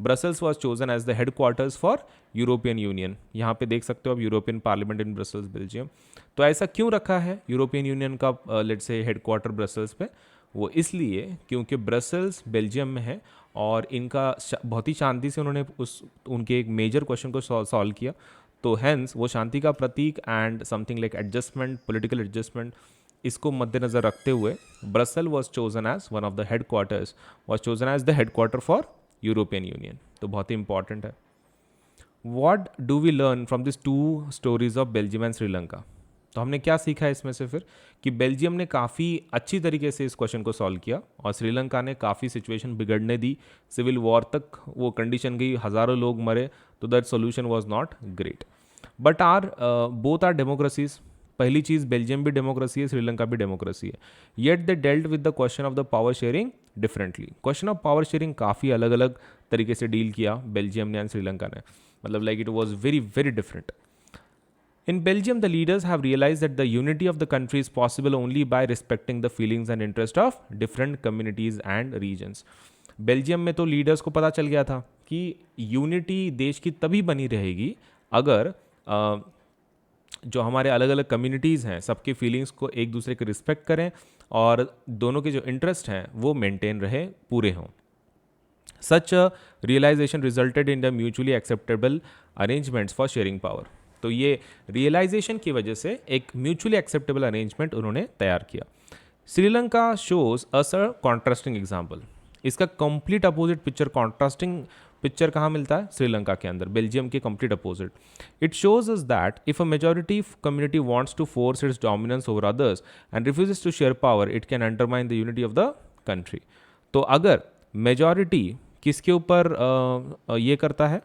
Brussels was chosen as the headquarters for European Union. यहाँ पे देख सकते हो आप, European parliament in Brussels, Belgium. तो ऐसा क्यों रखा है यूरोपियन यूनियन का let say headquarter Brussels पे? वो इसलिए क्योंकि ब्रसल्स बेल्जियम में है और इनका बहुत ही शांति से उन्होंने उनके एक मेजर क्वेश्चन को सॉल्व किया। तो हैंस वो शांति का प्रतीक and something like adjustment, political adjustment, इसको मद्देनजर रखते हुए Brussels was chosen as one of the headquarters, was chosen as the headquarter for European Union. तो बहुत ही इंपॉर्टेंट है। What do we learn from this two stories of Belgium and Sri Lanka? तो हमने क्या सीखा है इसमें से फिर? कि बेल्जियम ने काफ़ी अच्छी तरीके से इस क्वेश्चन को सॉल्व किया और श्रीलंका ने काफ़ी सिचुएशन बिगड़ने दी, सिविल वॉर तक वो कंडीशन गई, हज़ारों लोग मरे, तो that solution was not great. But both are democracies. पहली चीज़, बेल्जियम भी डेमोक्रेसी है, श्रीलंका भी डेमोक्रेसी है, yet they dealt with the question of the power sharing differently. Question of power sharing काफ़ी अलग अलग तरीके से डील किया बेल्जियम ने एंड श्रीलंका ने, मतलब like it was very very different. In Belgium, the leaders have realized that the unity of the country is possible only by respecting the feelings and interests of different communities and regions. Belgium में तो लीडर्स को पता चल गया था कि यूनिटी देश की तभी बनी रहेगी अगर जो हमारे अलग अलग कम्युनिटीज़ हैं सबके फीलिंग्स को एक दूसरे के रिस्पेक्ट करें और दोनों के जो इंटरेस्ट हैं वो मेंटेन रहे, पूरे हों। Such a realization resulted in the mutually acceptable arrangements for sharing power. तो ये रियलाइजेशन की वजह से एक म्यूचुअली एक्सेप्टेबल अरेंजमेंट उन्होंने तैयार किया। Sri Lanka shows us a contrasting example. इसका complete opposite picture, contrasting picture कहाँ मिलता है? श्रीलंका के अंदर, बेल्जियम के complete opposite. It shows us that if a majority community wants to force its dominance over others and refuses to share power, it can undermine the unity of the country. तो अगर मेजॉरिटी किसके ऊपर ये करता है,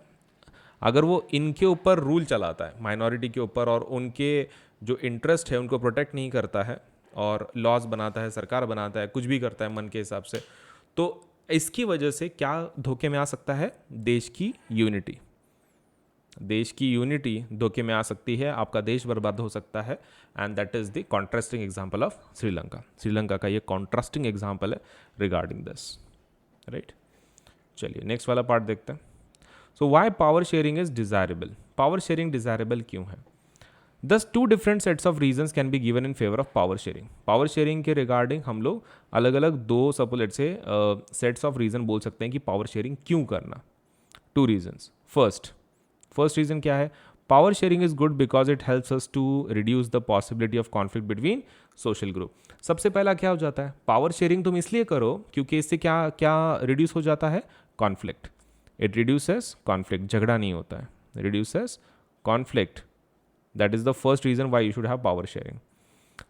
अगर वो इनके ऊपर रूल चलाता है माइनॉरिटी के ऊपर और उनके जो इंटरेस्ट है उनको प्रोटेक्ट नहीं करता है और लॉज बनाता है, सरकार बनाता है, कुछ भी करता है मन के हिसाब से, तो इसकी वजह से क्या धोखे में आ सकता है? देश की यूनिटी। देश की यूनिटी धोखे में आ सकती है, आपका देश बर्बाद हो सकता है, and that is the contrasting example of Sri Lanka. Sri Lanka का ये कॉन्ट्रास्टिंग एग्जाम्पल है रिगार्डिंग दिस, राइट। चलिए नेक्स्ट वाला पार्ट देखते हैं। So why power sharing is desirable? Power sharing desirable क्यों है? Thus two different sets of reasons can be given in favour of power sharing. Power sharing के रिगार्डिंग हम लोग अलग अलग दो सपोलेट से सेट्स ऑफ रीजन बोल सकते हैं कि पावर शेयरिंग क्यों करना. Two reasons. फर्स्ट रीजन क्या है? Power sharing is good because it helps us to reduce the possibility of conflict between social group. सबसे पहला क्या हो जाता है? पावर शेयरिंग तुम इसलिए करो क्योंकि इससे क्या क्या रिड्यूस हो जाता है? कॉन्फ्लिक्ट. It reduces conflict. झगड़ा नहीं होता है. Reduces conflict. That is the first reason why you should have power sharing.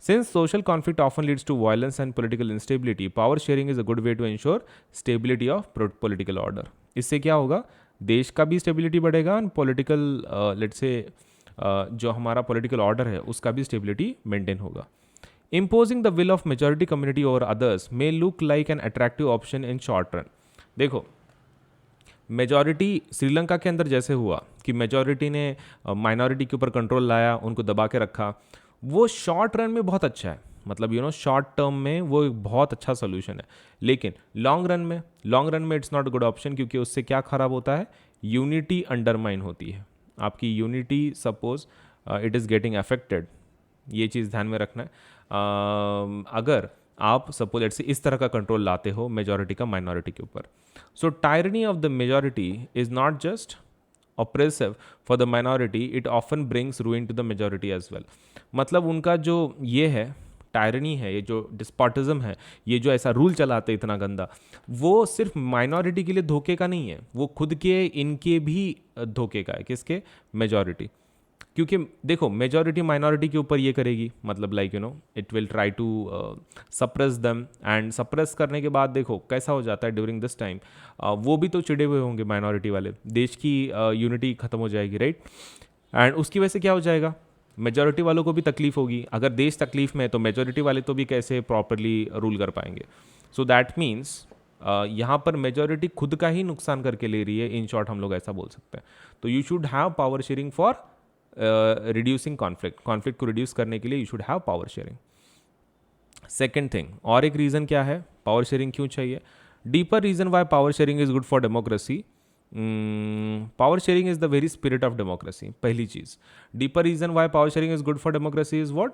Since social conflict often leads to violence and political instability, power sharing is a good way to ensure stability of political order. इससे क्या होगा? देश का भी स्टेबिलिटी बढ़ेगा और पॉलिटिकल लेट्स से जो हमारा पॉलिटिकल ऑर्डर है उसका भी स्टेबिलिटी मेंटेन होगा. Imposing the will of majority community over others may look like an attractive option in short run. देखो, मेजॉरिटी श्रीलंका के अंदर जैसे हुआ कि मेजॉरिटी ने माइनॉरिटी के ऊपर कंट्रोल लाया, उनको दबा के रखा, वो शॉर्ट रन में बहुत अच्छा है. मतलब शॉर्ट टर्म में वो एक बहुत अच्छा सोल्यूशन है. लेकिन लॉन्ग रन में it's not a good option, क्योंकि उससे क्या खराब होता है? यूनिटी अंडरमाइन होती है. आपकी unity suppose it is getting affected. ये चीज़ ध्यान में रखना है. अगर आप सपोज लेट्स से इस तरह का कंट्रोल लाते हो मेजॉरिटी का माइनॉरिटी के ऊपर. So tyranny of the majority is not just oppressive for the minority, it often brings ruin to the majority as well. मतलब उनका जो ये है टायरनी है, ये जो डिस्पॉटिज्म है, ये जो ऐसा रूल चलाते इतना गंदा, वो सिर्फ माइनॉरिटी के लिए धोखे का नहीं है, वो खुद के इनके भी धोखे का है. किसके? मेजॉरिटी. क्योंकि देखो मेजॉरिटी माइनॉरिटी के ऊपर ये करेगी, मतलब like it will try to suppress them, and suppress करने के बाद देखो कैसा हो जाता है ड्यूरिंग दिस टाइम. वो भी तो चिड़े हुए होंगे माइनॉरिटी वाले, देश की यूनिटी खत्म हो जाएगी, राइट. एंड उसकी वजह से क्या हो जाएगा? मेजॉरिटी वालों को भी तकलीफ होगी. अगर देश तकलीफ में है तो मेजॉरिटी वाले तो भी कैसे प्रॉपरली रूल कर पाएंगे? सो दैट मीन्स यहाँ पर मेजॉरिटी खुद का ही नुकसान करके ले रही है. इन शॉर्ट हम लोग ऐसा बोल सकते हैं. तो you should have power sharing for reducing conflict को रिड्यूस करने के लिए you should have power sharing. Second thing, और एक रीज़न क्या है पावर शेयरिंग क्यों चाहिए? Deeper reason why power sharing is good for democracy. Power sharing is the very spirit of democracy. पहली चीज़, deeper reason why power sharing is good for democracy is what?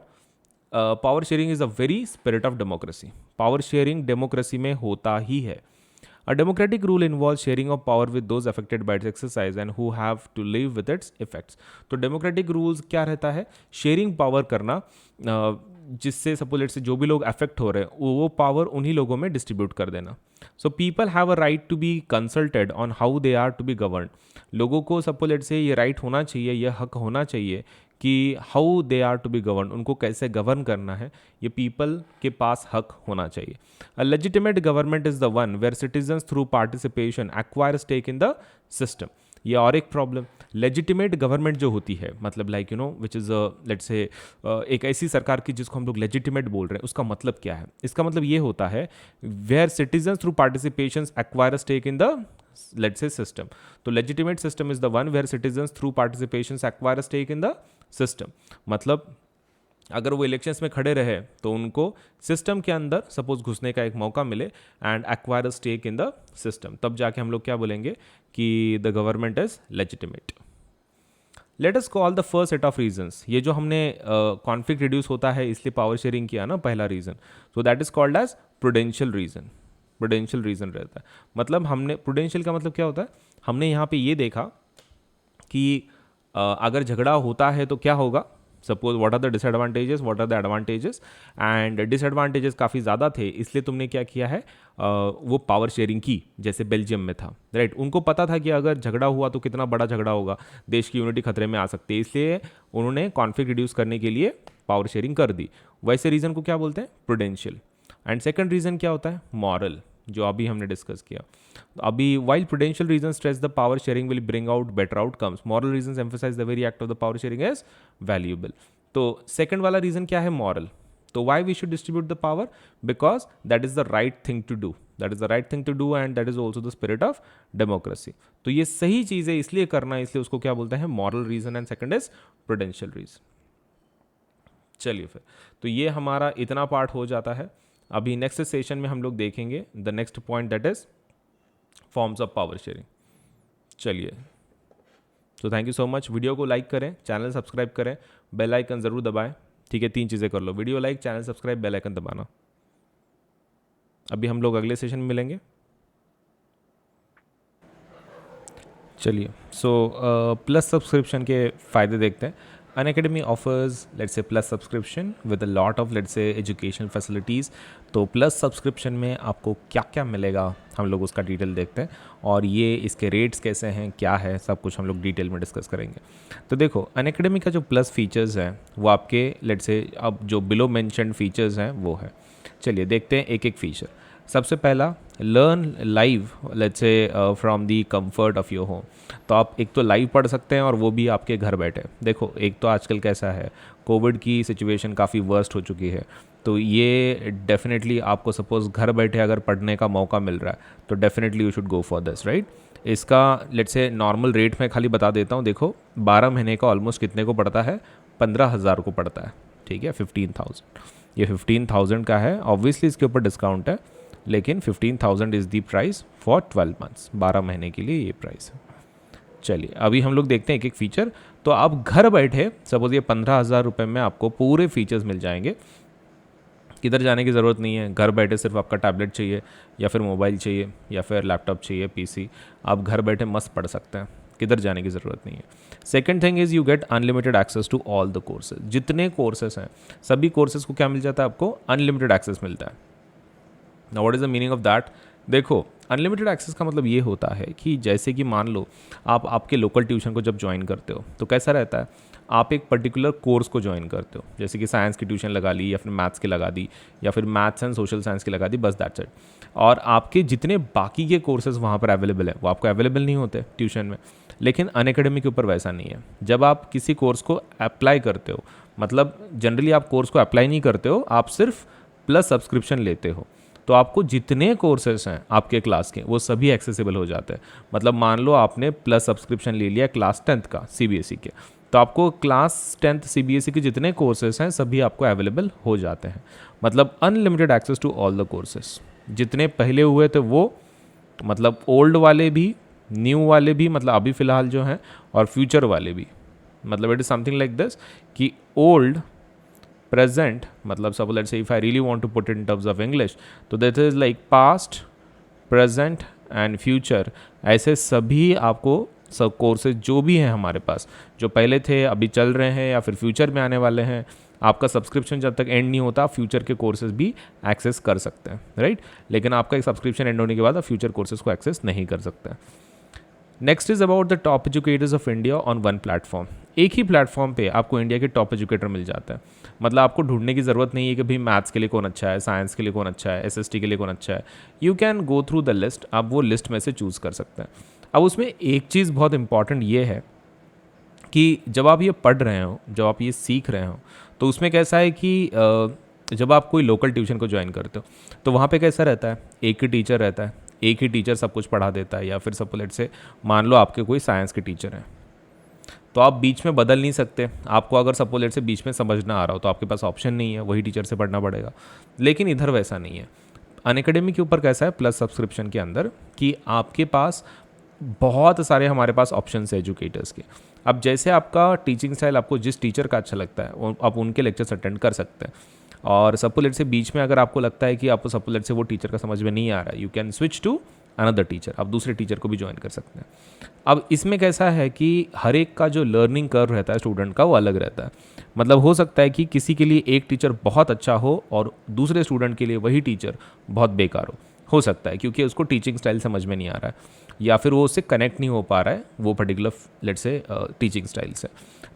Power sharing is the very spirit of democracy. Power sharing democracy में होता ही है. A democratic rule involves sharing of power with those affected by its exercise and who have to live with its effects. तो democratic rules क्या रहता है? शेयरिंग पावर करना, जिससे सपोज से जो भी लोग अफेक्ट हो रहे हैं वो पावर उन्हीं लोगों में डिस्ट्रीब्यूट कर देना. So people have a right to be consulted on how they are to be govern. लोगों को सपोज से ये राइट होना चाहिए, यह हक होना चाहिए कि how they are to be govern, उनको कैसे गवर्न करना है, ये पीपल के पास हक होना चाहिए. A legitimate government is the one where citizens through participation acquire stake in the system. ये और एक प्रॉब्लम, लेजिटिमेट गवर्नमेंट जो होती है, मतलब like which is let's say एक ऐसी सरकार की जिसको हम लोग लेजिटिमेट बोल रहे हैं, उसका मतलब क्या है? इसका मतलब ये होता है where citizens through participation acquire stake in the let's say system. तो legitimate system is the one where citizens through participation acquire a stake in the system. मतलब अगर वो इलेक्शंस में खड़े रहे तो उनको सिस्टम के अंदर सपोज घुसने का एक मौका मिले and acquire a stake in the system, तब जाके हम लोग क्या बोलेंगे कि the government is legitimate. Let us call the first set of reasons. ये जो हमने कॉन्फ्लिक्ट रिड्यूस होता है इसलिए पावर शेयरिंग किया ना, पहला रीजन, so that is called as prudential reason. Prudential reason रहता है. मतलब हमने प्रूडेंशियल का मतलब क्या होता है? हमने यहाँ पे ये देखा कि अगर झगड़ा होता है तो क्या होगा, suppose what are the disadvantages, what are the advantages, and disadvantages काफ़ी ज़्यादा थे, इसलिए तुमने क्या किया है, वो पावर शेयरिंग की, जैसे बेल्जियम में था, राइट. उनको पता था कि अगर झगड़ा हुआ तो कितना बड़ा झगड़ा होगा, देश की यूनिटी खतरे में आ सकती है, इसलिए उन्होंने कॉन्फ्लिक्ट रिड्यूस करने के लिए पावर शेयरिंग कर दी. वैसे रीज़न को क्या बोलते हैं? प्रूडेंशियल. एंड सेकंड रीज़न क्या होता है? मॉरल, जो अभी हमने डिस्कस किया. अभी while prudential reason stress the power sharing will bring out better outcomes, moral reason emphasise the very act of the power sharing as valuable. तो सेकंड वाला रीजन क्या है? मॉरल. तो why we should distribute the power? Because that is the right thing to do, that is the right thing to do and that is also the spirit of democracy. तो ये सही चीज़ है इसलिए करना है, इसलिए उसको क्या बोलते हैं? Moral reason. And second is prudential reason. चलिए फिर, तो ये हमारा इतना पार्ट हो जाता है. अभी नेक्स्ट सेशन में हम लोग देखेंगे the next point, that is forms of power sharing. चलिए, so thank you so much. Video को लाइक करें, चैनल सब्सक्राइब करें, बेल आइकन ज़रूर दबाएं। ठीक है, 3 चीज़ें कर लो, video like, channel subscribe, bell icon दबाना। अभी हम लोग अगले सेशन में मिलेंगे। चलिए, सो प्लस सब्सक्रिप्शन के फ़ायदे देखते हैं। Unacademy offers let's say plus subscription with a lot of let's से एजुकेशनल फैसिलिटीज़। तो प्लस सब्सक्रिप्शन में आपको क्या क्या मिलेगा, हम लोग उसका डिटेल देखते हैं, और ये इसके रेट्स कैसे हैं, क्या है, सब कुछ हम लोग डिटेल में डिस्कस करेंगे। तो देखो, अनअकैडमी का जो प्लस फीचर्स हैं वो आपके लेट्स से अब जो बिलो मेंशन्ड फीचर्स हैं वो है। चलिए देखते हैं एक एक फीचर। सबसे पहला, learn live let's say from the comfort of your home. तो आप एक तो लाइव पढ़ सकते हैं और वो भी आपके घर बैठे। देखो, एक तो आजकल कैसा है, कोविड की सिचुएशन काफ़ी वर्स्ट हो चुकी है, तो ये डेफिनेटली आपको सपोज़ घर बैठे अगर पढ़ने का मौका मिल रहा है तो definitely you should go for this, right. इसका लेट्स से नॉर्मल रेट में खाली बता देता हूँ। देखो, 12 महीने का ऑलमोस्ट कितने को पड़ता है, 15,000 को पड़ता है। ठीक है, 15,000, ये 15,000 का है। ऑब्वियसली इसके ऊपर डिस्काउंट है, लेकिन 15,000 is the price for 12 months, 12 महीने के लिए ये प्राइस है। चलिए, अभी हम लोग देखते हैं एक एक फ़ीचर। तो आप घर बैठे सपोज ये 15,000 रुपये में आपको पूरे फीचर्स मिल जाएंगे। किधर जाने की ज़रूरत नहीं है, घर बैठे सिर्फ आपका टैबलेट चाहिए या फिर मोबाइल चाहिए या फिर लैपटॉप चाहिए, पीसी, आप घर बैठे मस्त पढ़ सकते हैं, किधर जाने की ज़रूरत नहीं है। Second thing is you get unlimited access to all the courses. जितने कोर्सेज हैं सभी कोर्सेज को क्या मिल जाता है, आपको अनलिमिटेड एक्सेस मिलता है। Now what is the meaning of that? देखो, अनलिमिटेड एक्सेस का मतलब ये होता है कि जैसे कि मान लो आप आपके लोकल ट्यूशन को जब ज्वाइन करते हो तो कैसा रहता है, आप एक पर्टिकुलर कोर्स को ज्वाइन करते हो, जैसे कि साइंस की ट्यूशन लगा ली या फिर मैथ्स की लगा दी या फिर मैथ्स एंड सोशल साइंस की लगा दी, बस दैट्स इट। और आपके जितने बाकी के कोर्सेज वहाँ पर अवेलेबल है वो आपको अवेलेबल नहीं होते ट्यूशन में। लेकिन अनअकैडमी के ऊपर वैसा नहीं है। जब आप किसी कोर्स को अप्लाई करते हो, मतलब जनरली आप कोर्स को अप्लाई नहीं करते हो, आप सिर्फ प्लस सब्सक्रिप्शन लेते हो, तो आपको जितने कोर्सेस हैं आपके क्लास के वो सभी एक्सेसिबल हो जाते हैं। मतलब मान लो आपने प्लस सब्सक्रिप्शन ले लिया क्लास 10th का सीबीएसई के, तो आपको क्लास 10th सीबीएसई के जितने कोर्सेस हैं सभी आपको अवेलेबल हो जाते हैं। मतलब unlimited access to all the courses. जितने पहले हुए थे वो, मतलब ओल्ड वाले भी, न्यू वाले भी, मतलब अभी फ़िलहाल जो हैं, और फ्यूचर वाले भी। मतलब it is something like this कि ओल्ड, present, मतलब suppose let's say if I really want to put it in terms of English, तो that is like past, present and future। ऐसे सभी आपको सब कोर्सेज जो भी हैं हमारे पास, जो पहले थे, अभी चल रहे हैं या फिर फ्यूचर में आने वाले हैं, आपका सब्सक्रिप्शन जब तक एंड नहीं होता फ्यूचर के कोर्सेज भी एक्सेस कर सकते हैं, राइट। लेकिन आपका एक सब्सक्रिप्शन एंड होने के बाद आप फ्यूचर कोर्सेज को एक्सेस नहीं कर सकते हैं। Next is about the top educators of India on one platform. एक ही प्लेटफॉर्म पे आपको इंडिया के टॉप एजुकेटर मिल जाता है। मतलब आपको ढूंढने की ज़रूरत नहीं है कि भाई मैथ्स के लिए कौन अच्छा है, साइंस के लिए कौन अच्छा है, एसएसटी के लिए कौन अच्छा है। You can go through the list, आप वो लिस्ट में से चूज़ कर सकते हैं। अब उसमें एक चीज़ बहुत इंपॉर्टेंट ये है कि जब आप ये पढ़ रहे हो, जब आप ये सीख रहे हो, तो उसमें कैसा है कि जब आप कोई लोकल ट्यूशन को ज्वाइन करते हो तो वहाँ पे कैसा रहता है, एक ही टीचर रहता है, एक ही टीचर सब कुछ पढ़ा देता है। या फिर सपोज लेट से मान लो आपके कोई साइंस के टीचर हैं, तो आप बीच में बदल नहीं सकते। आपको अगर सपोज लेट से बीच में समझ ना आ रहा हो तो आपके पास ऑप्शन नहीं है, वही टीचर से पढ़ना पड़ेगा। लेकिन इधर वैसा नहीं है। अनअकैडमी के ऊपर कैसा है प्लस सब्सक्रिप्शन के अंदर कि आपके पास बहुत सारे हमारे पास ऑप्शन है एजुकेटर्स के। अब जैसे आपका टीचिंग स्टाइल, आपको जिस टीचर का अच्छा लगता है आप उनके लेक्चर्स अटेंड कर सकते हैं। और सपोज से बीच में अगर आपको लगता है कि आपको सपोज से वो टीचर का समझ में नहीं आ रहा है, you can switch to another teacher, आप दूसरे टीचर को भी ज्वाइन कर सकते हैं। अब इसमें कैसा है कि हर एक का जो लर्निंग कर्व रहता है स्टूडेंट का वो अलग रहता है। मतलब हो सकता है कि किसी के लिए एक टीचर बहुत अच्छा हो और दूसरे स्टूडेंट के लिए वही टीचर बहुत बेकार हो सकता है, क्योंकि उसको टीचिंग स्टाइल समझ में नहीं आ रहा है या फिर वो उससे कनेक्ट नहीं हो पा रहा है वो particular let's say teaching style से।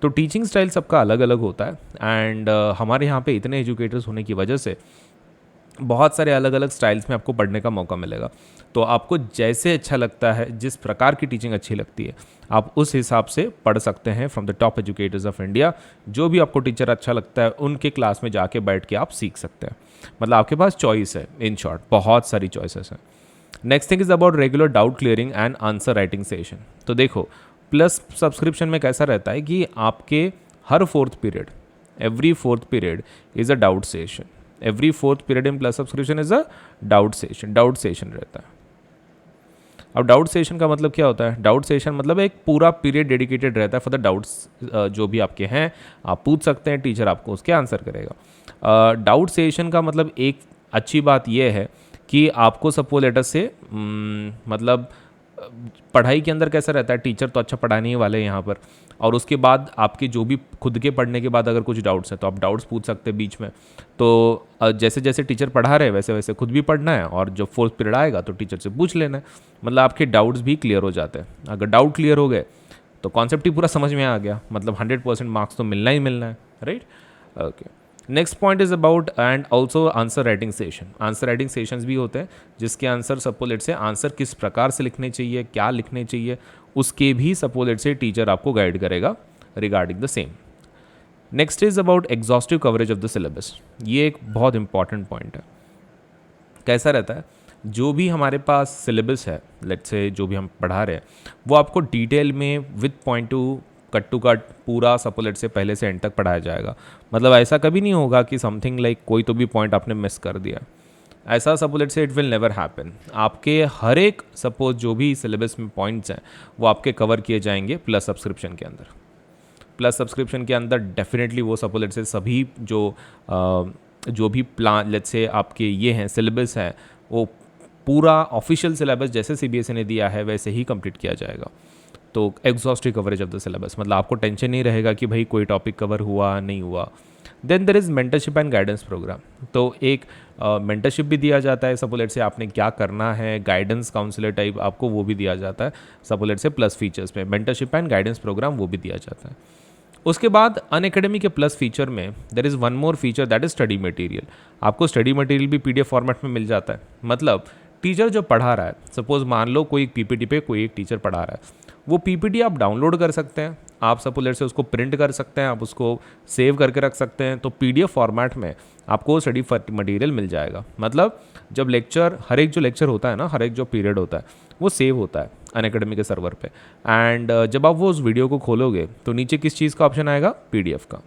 तो टीचिंग स्टाइल सबका अलग अलग होता है। एंड हमारे यहाँ पे इतने एजुकेटर्स होने की वजह से बहुत सारे अलग अलग स्टाइल्स में आपको पढ़ने का मौका मिलेगा। तो आपको जैसे अच्छा लगता है, जिस प्रकार की टीचिंग अच्छी लगती है, आप उस हिसाब से पढ़ सकते हैं from the top educators of India. जो भी आपको टीचर अच्छा लगता है उनके क्लास में जाके बैठ के आप सीख सकते हैं। मतलब आपके पास चॉइस है, इन शॉर्ट बहुत सारी चॉइसेस हैं। Next thing is about regular doubt clearing and answer writing session. तो देखो, प्लस सब्सक्रिप्शन में कैसा रहता है कि आपके हर fourth period, every fourth period is a doubt session. Every fourth period in plus subscription is a doubt session रहता है। अब डाउट सेशन का मतलब क्या होता है? डाउट सेशन मतलब एक पूरा पीरियड डेडिकेटेड रहता है फॉर द डाउट्स जो भी आपके हैं, आप पूछ सकते हैं, टीचर आपको उसके आंसर करेगा। डाउट सेशन का मतलब एक अच्छी बात यह है कि आपको सपोज लेटर से मतलब पढ़ाई के अंदर कैसा रहता है, टीचर तो अच्छा पढ़ाने ही वाले हैं यहाँ पर, और उसके बाद आपके जो भी खुद के पढ़ने के बाद अगर कुछ डाउट्स हैं तो आप डाउट्स पूछ सकते हैं बीच में। तो जैसे जैसे टीचर पढ़ा रहे हैं वैसे वैसे खुद भी पढ़ना है, और जब फोर्थ पीरियड आएगा तो टीचर से पूछ लेना है, मतलब आपके डाउट्स भी क्लियर हो जाते हैं। अगर डाउट क्लियर हो गए तो कॉन्सेप्ट ही पूरा समझ में आ गया, मतलब 100% मार्क्स तो मिलना ही मिलना है, right? Okay, next point is about and also answer writing session. Answer writing sessions भी होते हैं जिसके आंसर सपोलेट से आंसर किस प्रकार से लिखने चाहिए, क्या लिखने चाहिए, उसके भी सपोलेट से टीचर आपको गाइड करेगा regarding the same. Next is about exhaustive coverage of the syllabus. ये एक बहुत इंपॉर्टेंट पॉइंट है। कैसा रहता है, जो भी हमारे पास सिलेबस है, लेट्स से जो भी हम पढ़ा रहे हैं, वो आपको डिटेल में विद पॉइंट टू कट पूरा सपोलेट से पहले से एंड तक पढ़ाया जाएगा। मतलब ऐसा कभी नहीं होगा कि समथिंग लाइक कोई तो भी पॉइंट आपने मिस कर दिया, ऐसा सपोलेट से इट विल नेवर हैपन। आपके हर एक सपोज जो भी सिलेबस में पॉइंट्स हैं वो आपके कवर किए जाएंगे प्लस सब्सक्रिप्शन के अंदर। प्लस सब्सक्रिप्शन के अंदर डेफिनेटली वो सपोलेट से सभी जो भी प्लान लेट्स से आपके ये हैं सिलेबस है, वो पूरा ऑफिशियल सिलेबस जैसे सीबीएसई ने दिया है वैसे ही कंप्लीट किया जाएगा। तो exhaustive coverage of the syllabus मतलब आपको टेंशन नहीं रहेगा कि भाई कोई टॉपिक कवर हुआ नहीं हुआ। Then there is mentorship and guidance programme. तो एक मेंटरशिप भी दिया जाता है सपोलेट से, आपने क्या करना है, गाइडेंस काउंसलर टाइप आपको वो भी दिया जाता है सपोलेट से प्लस फीचर्स में। मेंटरशिप एंड गाइडेंस प्रोग्राम वो भी दिया जाता है। उसके बाद अनएकेडमी के प्लस फीचर में देर is one more feature that is study material. आपको स्टडी मटेरियल भी पीडीएफ फॉर्मेट में मिल जाता है। मतलब टीचर जो पढ़ा रहा है, सपोज मान लो कोई एक पीपीटी पे कोई एक टीचर पढ़ा रहा है, वो पीपीटी आप डाउनलोड कर सकते हैं, आप सपोलेट से उसको प्रिंट कर सकते हैं, आप उसको सेव करके रख सकते हैं, तो पीडीएफ फॉर्मेट में आपको स्टडी मटेरियल मिल जाएगा। मतलब जब लेक्चर, हर एक जो लेक्चर होता है ना, हर एक जो पीरियड होता है वो सेव होता है अनएकेडमी के सर्वर पे। एंड जब आप वो उस वीडियो को खोलोगे तो नीचे किस चीज़ का ऑप्शन आएगा, पीडीएफ का।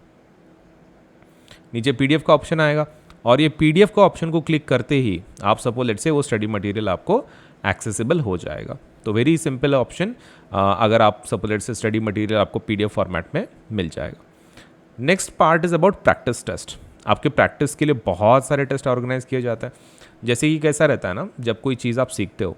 नीचे पीडीएफ का ऑप्शन आएगा, और ये पीडीएफ का ऑप्शन को क्लिक करते ही आप सपोज लेट से वो स्टडी मटेरियल आपको एक्सेसिबल हो जाएगा। तो वेरी सिंपल ऑप्शन, अगर आप suppose let say study material आपको पीडीएफ फॉर्मेट में मिल जाएगा। Next part is about practice test. आपके प्रैक्टिस के लिए बहुत सारे टेस्ट ऑर्गेनाइज किए जाते हैं। जैसे कि कैसा रहता है ना, जब कोई चीज़ आप सीखते हो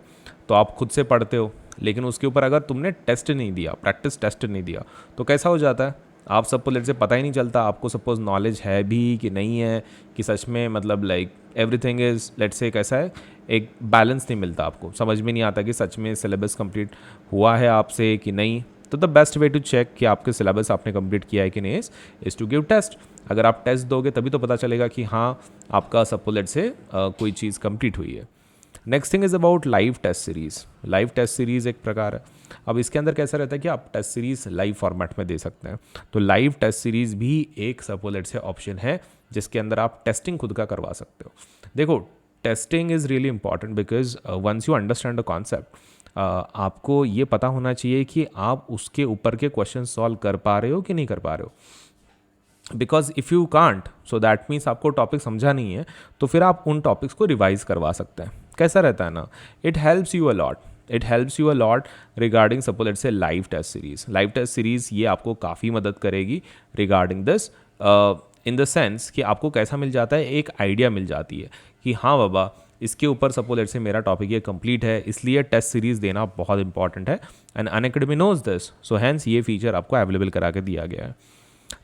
तो आप खुद से पढ़ते हो, लेकिन उसके ऊपर अगर तुमने टेस्ट नहीं दिया, प्रैक्टिस टेस्ट नहीं दिया, तो कैसा हो जाता है, आप सपोज लेट से पता ही नहीं चलता आपको सपोज नॉलेज है भी कि नहीं है, कि सच में मतलब लाइक एवरीथिंग इज़ लेट से कैसा है, एक बैलेंस नहीं मिलता, आपको समझ में नहीं आता कि सच में सिलेबस कंप्लीट हुआ है आपसे कि नहीं। तो the best way to check कि आपके सिलेबस आपने कंप्लीट किया है कि नहीं इज़ टू गिव टेस्ट। अगर आप टेस्ट दोगे तभी तो पता चलेगा कि हाँ आपका सपोज लेट से कोई चीज़ कंप्लीट हुई है। Next thing is about live test series. Live test series एक प्रकार है। अब इसके अंदर कैसा रहता है कि आप टेस्ट सीरीज़ लाइव फॉर्मेट में दे सकते हैं। तो लाइव टेस्ट सीरीज़ भी एक सपोलेट से ऑप्शन है जिसके अंदर आप टेस्टिंग खुद का करवा सकते हो। देखो, testing is really important because once you understand the concept, आपको ये पता होना चाहिए कि आप उसके ऊपर के क्वेश्चन सॉल्व कर पा रहे हो कि नहीं कर पा रहे हो। Because if you can't, so that means आपको टॉपिक समझा नहीं है, तो फिर आप उन टॉपिक्स को रिवाइज करवा सकते हैं। कैसा रहता है ना, it helps you a lot regarding suppose let's say live test series. Live test series ये आपको काफ़ी मदद करेगी regarding this, in the sense कि आपको कैसा मिल जाता है, एक आइडिया मिल जाती है कि हाँ बाबा इसके ऊपर सपोज लेट्स से मेरा टॉपिक ये कंप्लीट है, इसलिए टेस्ट सीरीज देना बहुत इंपॉर्टेंट है। And Unacademy knows this, so hence ये फीचर आपको अवेलेबल करा के दिया गया है।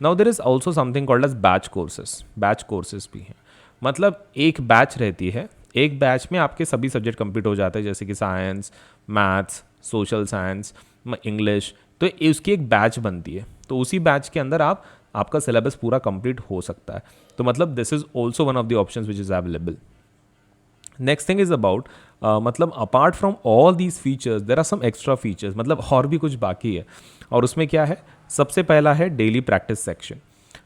Now there is also something called as batch courses. Batch courses भी हैं, मतलब एक बैच रहती है, एक बैच में आपके सभी सब्जेक्ट कंप्लीट हो जाते हैं, जैसे कि science, maths, social science, English. तो उसकी एक बैच बनती है, तो उसी बैच के अंदर आपका सिलेबस पूरा कंप्लीट हो सकता है। तो मतलब this is also one of the options which is available. Next thing is about मतलब apart from all these features there are some extra features, मतलब और भी कुछ बाकी है। और उसमें क्या है, सबसे पहला है daily practice section.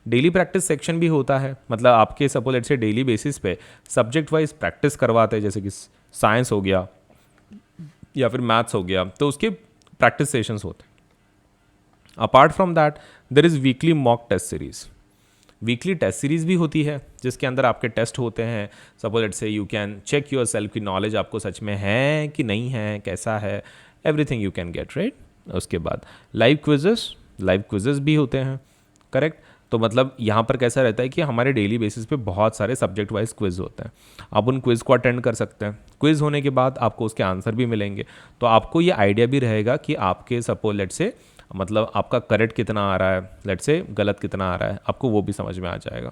Daily practice section भी होता है, मतलब आपके सपोज लेट से डेली बेसिस पे सब्जेक्ट वाइज प्रैक्टिस करवाते हैं, जैसे कि साइंस हो गया या फिर मैथ्स हो गया, तो उसके प्रैक्टिस सेशंस होते हैं। Apart from that there is weekly mock test series. Weekly test series भी होती है जिसके अंदर आपके टेस्ट होते हैं. Suppose let's say you can check yourself की नॉलेज आपको सच में है कि नहीं है, कैसा है, everything you can get right. उसके बाद लाइव क्विजेस भी होते हैं. करेक्ट. तो मतलब यहाँ पर कैसा रहता है कि हमारे डेली बेसिस पे बहुत सारे सब्जेक्ट वाइज क्विज होते हैं. आप उन क्विज को अटेंड कर सकते हैं. क्विज होने के बाद आपको उसके आंसर भी मिलेंगे, तो आपको ये आइडिया भी रहेगा कि आपके सपोज लेट से मतलब आपका करेक्ट कितना आ रहा है, लेट से गलत कितना आ रहा है, आपको वो भी समझ में आ जाएगा.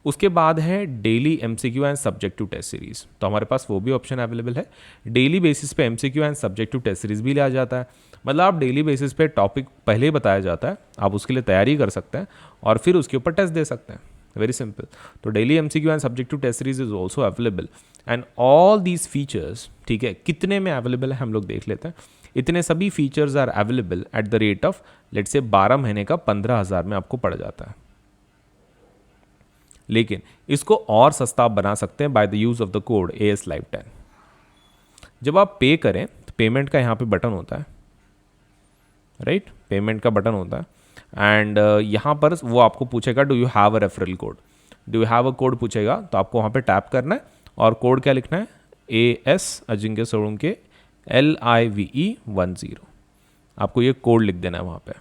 उसके बाद है daily MCQ and subjective test series. तो हमारे पास वो भी ऑप्शन अवेलेबल है. डेली बेसिस पे MCQ and subjective test series भी लिया जाता है. मतलब आप डेली बेसिस पे टॉपिक पहले ही बताया जाता है, आप उसके लिए तैयारी कर सकते हैं और फिर उसके ऊपर टेस्ट दे सकते हैं. Very simple. तो daily MCQ and subjective test series is also available and all these features, ठीक है, कितने में अवेलेबल है हम लोग देख लेते हैं. इतने सभी features are available at the rate of let say 12 महीने का 15,000 में आपको पड़ जाता है. लेकिन इसको और सस्ता आप बना सकते हैं by the use of the code AS Live 10. जब आप पे करें तो पेमेंट का यहाँ पे बटन होता है राइट. पेमेंट का बटन होता है एंड यहाँ पर वो आपको पूछेगा do you have a referral code, do you have a code पूछेगा, तो आपको वहाँ पे टैप करना है और कोड क्या लिखना है, AS अजिंक्य सोलंकी LIVE10. आपको ये कोड लिख देना है वहाँ पे.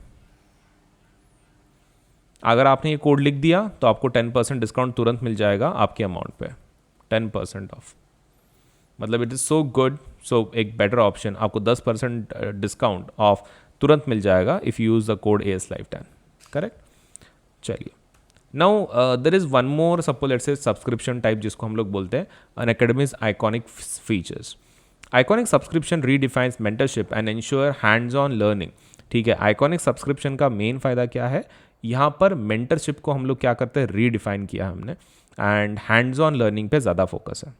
अगर आपने ये कोड लिख दिया तो आपको 10% डिस्काउंट तुरंत मिल जाएगा आपके अमाउंट पे. 10% ऑफ, मतलब इट इज़ सो गुड. सो एक बेटर ऑप्शन, आपको 10% डिस्काउंट ऑफ तुरंत मिल जाएगा if you use the code AS Live 10. Correct. चलिए, now there is one more suppose let's say subscription type जिसको हम लोग बोलते हैं Unacademy's iconic features. Iconic subscription redefines mentorship and ensure hands on learning. ठीक है, आइकॉनिक सब्सक्रिप्शन का मेन फ़ायदा क्या है, यहाँ पर मेंटरशिप को हम लोग क्या करते हैं, रीडिफाइन किया हमने एंड हैंड्स ऑन लर्निंग पे ज़्यादा फोकस है.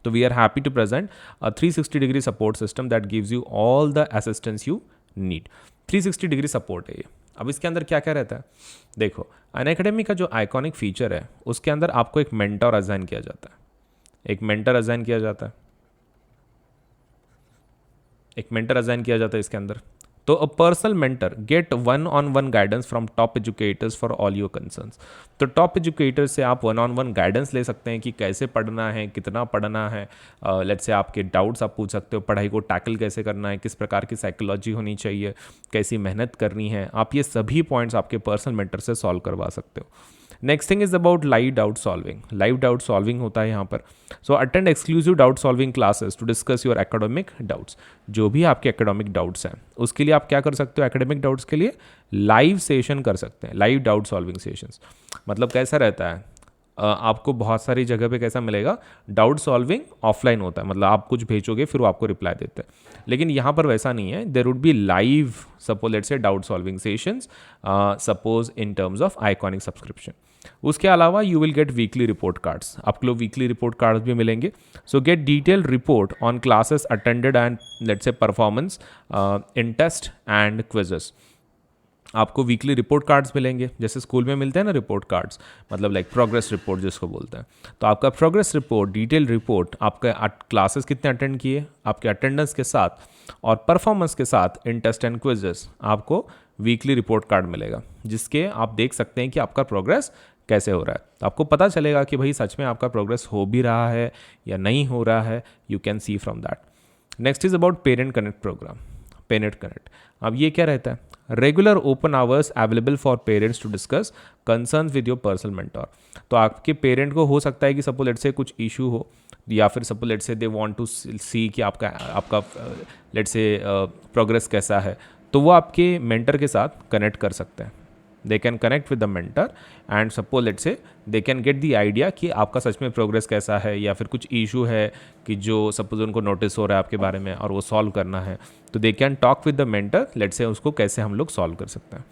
तो we are happy to present a 360 degree support system that gives you all the assistance you need. 360 degree support है ये. अब इसके अंदर क्या क्या रहता है, देखो अनअकैडमी का जो आइकॉनिक फीचर है उसके अंदर आपको एक मेंटर असाइन किया जाता है. एक मेंटर असाइन किया जाता है इसके अंदर. तो a personal mentor get 1-on-1 guidance from top educators for all your concerns. तो टॉप एजुकेटर्स से आप 1-on-1 गाइडेंस ले सकते हैं कि कैसे पढ़ना है, कितना पढ़ना है. लेट्स से आपके डाउट्स आप पूछ सकते हो, पढ़ाई को टैकल कैसे करना है, किस प्रकार की साइकोलॉजी होनी चाहिए, कैसी मेहनत करनी है. आप ये सभी पॉइंट्स आपके पर्सनल मेंटर से सॉल्व करवा सकते हो. Next thing is about live doubt solving. Live doubt solving होता है यहाँ पर. So attend exclusive doubt solving classes to discuss your academic doubts. जो भी आपके एकेडमिक डाउट्स हैं उसके लिए आप क्या कर सकते हो, एकेडमिक डाउट्स के लिए लाइव सेशन कर सकते हैं. लाइव डाउट सॉल्विंग सेशंस मतलब कैसा रहता है, आपको बहुत सारी जगह पे कैसा मिलेगा, डाउट सॉल्विंग ऑफलाइन होता है, मतलब आप कुछ भेजोगे फिर वो आपको रिप्लाई देते हैं. लेकिन यहाँ पर वैसा नहीं है. There would be live suppose let's say doubt solving sessions suppose in terms of iconic subscription. उसके अलावा you will get weekly report cards. आपको वीकली रिपोर्ट कार्ड्स भी मिलेंगे. So get detail report on classes attended and let's say performance in test and quizzes. आपको वीकली रिपोर्ट कार्ड्स मिलेंगे जैसे स्कूल में मिलते हैं ना रिपोर्ट कार्ड्स, मतलब लाइक प्रोग्रेस रिपोर्ट जिसको बोलते हैं. तो आपका प्रोग्रेस रिपोर्ट, डिटेल रिपोर्ट, आपके क्लासेस कितने अटेंड किए, आपके अटेंडेंस के साथ और परफॉर्मेंस के साथ इन टेस्ट एंड क्विजेस, आपको वीकली रिपोर्ट कार्ड मिलेगा जिसके आप देख सकते हैं कि आपका प्रोग्रेस कैसे हो रहा है. तो आपको पता चलेगा कि भाई सच में आपका प्रोग्रेस हो भी रहा है या नहीं हो रहा है. You can see from that. Next is about parent connect program. Parent connect, अब ये क्या रहता है, regular open hours available for parents to discuss concerns with your personal mentor. तो आपके पेरेंट को हो सकता है कि सपोज लेट से कुछ इशू हो या फिर suppose let say they want to सी कि आपका लेट से प्रोग्रेस कैसा है, तो वो आपके मेंटर के साथ कनेक्ट कर सकते हैं. They can connect with the mentor and suppose let say they can get the idea कि आपका सच में प्रोग्रेस कैसा है या फिर कुछ इशू है कि जो सपोज उनको नोटिस हो रहा है आपके बारे में और वो सॉल्व करना है, तो they can talk with the mentor. Let say उसको कैसे हम लोग सॉल्व कर सकते हैं.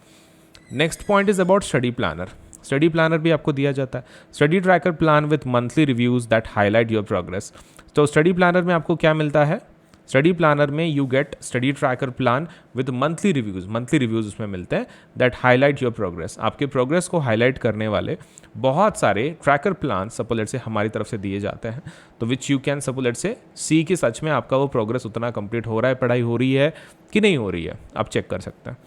Next point is about study planner. Study planner भी आपको दिया जाता है. Study tracker plan with monthly reviews that highlight your progress. तो स्टडी प्लानर में आपको क्या मिलता है, स्टडी प्लानर में you get study tracker plan with monthly reviews उसमें मिलते हैं दैट हाईलाइट योर प्रोग्रेस. आपके प्रोग्रेस को हाईलाइट करने वाले बहुत सारे ट्रैकर प्लान सपोज लेट से हमारी तरफ से दिए जाते हैं. तो which you can suppose let से सी कि सच में आपका वो प्रोग्रेस उतना कंप्लीट हो रहा है, पढ़ाई हो रही है कि नहीं हो रही है, आप चेक कर सकते हैं.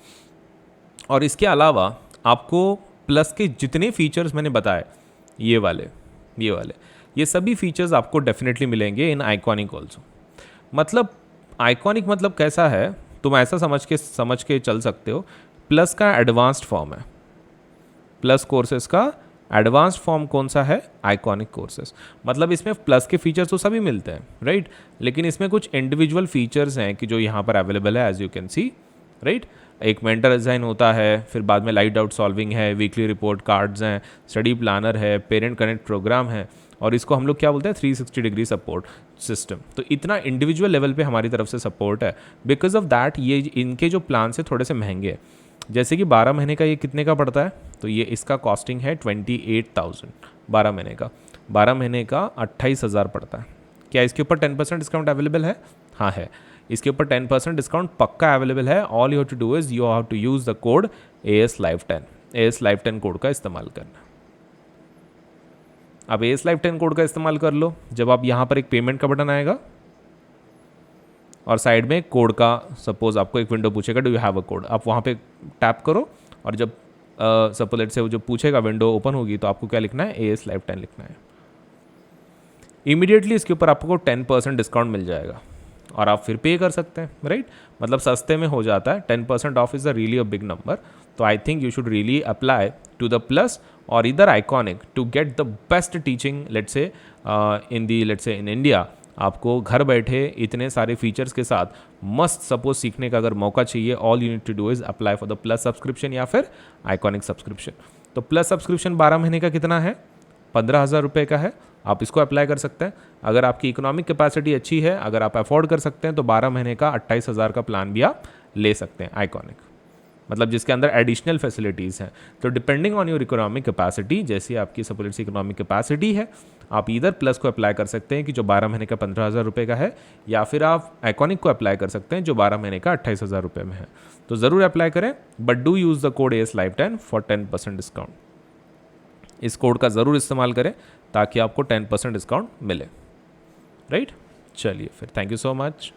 और इसके अलावा आपको प्लस के जितने फीचर्स मैंने बताए, ये वाले ये सभी फीचर्स आपको डेफिनेटली मिलेंगे इन आइकॉनिक ऑल्सो। मतलब आइकॉनिक मतलब कैसा है, तुम ऐसा समझ के चल सकते हो, प्लस का एडवांस्ड फॉर्म है। प्लस कोर्सेज का एडवांस्ड फॉर्म कौन सा है? Iconic courses. मतलब इसमें प्लस के फीचर्स तो सभी मिलते हैं, राइट, लेकिन इसमें कुछ इंडिविजुअल फीचर्स हैं कि जो यहाँ पर अवेलेबल है, as you can see, right. एक मेंटर डिज़ाइन होता है, फिर बाद में लाइट आउट सॉल्विंग है, वीकली रिपोर्ट कार्ड्स हैं, स्टडी प्लानर है, पेरेंट कनेक्ट प्रोग्राम है, और इसको हम लोग क्या बोलते हैं, 360 डिग्री सपोर्ट सिस्टम। तो इतना इंडिविजुअल लेवल पे हमारी तरफ से सपोर्ट है। बिकॉज ऑफ दैट ये इनके जो प्लान से थोड़े से महंगे हैं। जैसे कि 12 महीने का ये कितने का पड़ता है, तो ये इसका कॉस्टिंग है 28,000 12 महीने का। 12 महीने का 28,000 पड़ता है। क्या इसके ऊपर 10% डिस्काउंट अवेलेबल है? हाँ है, इसके ऊपर 10% डिस्काउंट पक्का अवेलेबल है। All you have to do is you have to use the code ASLive10, ASLive10 code का इस्तेमाल करना। अब ASLive10 कोड का इस्तेमाल कर लो। जब आप यहाँ पर एक पेमेंट का बटन आएगा और साइड में कोड का, सपोज आपको एक विंडो पूछेगा do you have a code, आप वहाँ पे टैप करो, और जब सपोज लेट से वो जो पूछेगा विंडो ओपन होगी, तो आपको क्या लिखना है? ASLive10 लिखना है। इमीडिएटली इसके ऊपर आपको 10% डिस्काउंट मिल जाएगा और आप फिर पे कर सकते हैं, राइट। मतलब सस्ते में हो जाता है। 10% off is a really a big number. तो I think you should really apply to the plus और इधर iconic to get the best teaching, let's say in India. आपको घर बैठे इतने सारे फीचर्स के साथ मस्त सपोज सीखने का अगर मौका चाहिए, all you need to do is apply for the plus subscription या फिर आइकॉनिक सब्सक्रिप्शन। तो प्लस सब्सक्रिप्शन 12 महीने का कितना है? 15,000 रुपये का है। आप इसको अप्लाई कर सकते हैं। अगर आपकी इकोनॉमिक कैपेसिटी अच्छी है, अगर आप अफोर्ड कर सकते हैं, तो 12 महीने का 28,000 का प्लान भी आप ले सकते हैं आइकॉनिक, मतलब जिसके अंदर एडिशनल फैसिलिटीज़ हैं। तो depending on your economic capacity, जैसी आपकी सपोज इकोनॉमिक कैपेसिटी है, आप इधर प्लस को अप्लाई कर सकते हैं कि जो 12 महीने का 15,000 रुपये का है, या फिर आप आइकॉनिक को अप्लाई कर सकते हैं जो 12 महीने का 28,000 रुपये में है। तो ज़रूर अप्लाई करें, but do use the code ASLive10 for 10% discount. इस कोड का ज़रूर इस्तेमाल करें ताकि आपको 10% डिस्काउंट मिले, राइट। चलिए फिर, थैंक यू सो मच।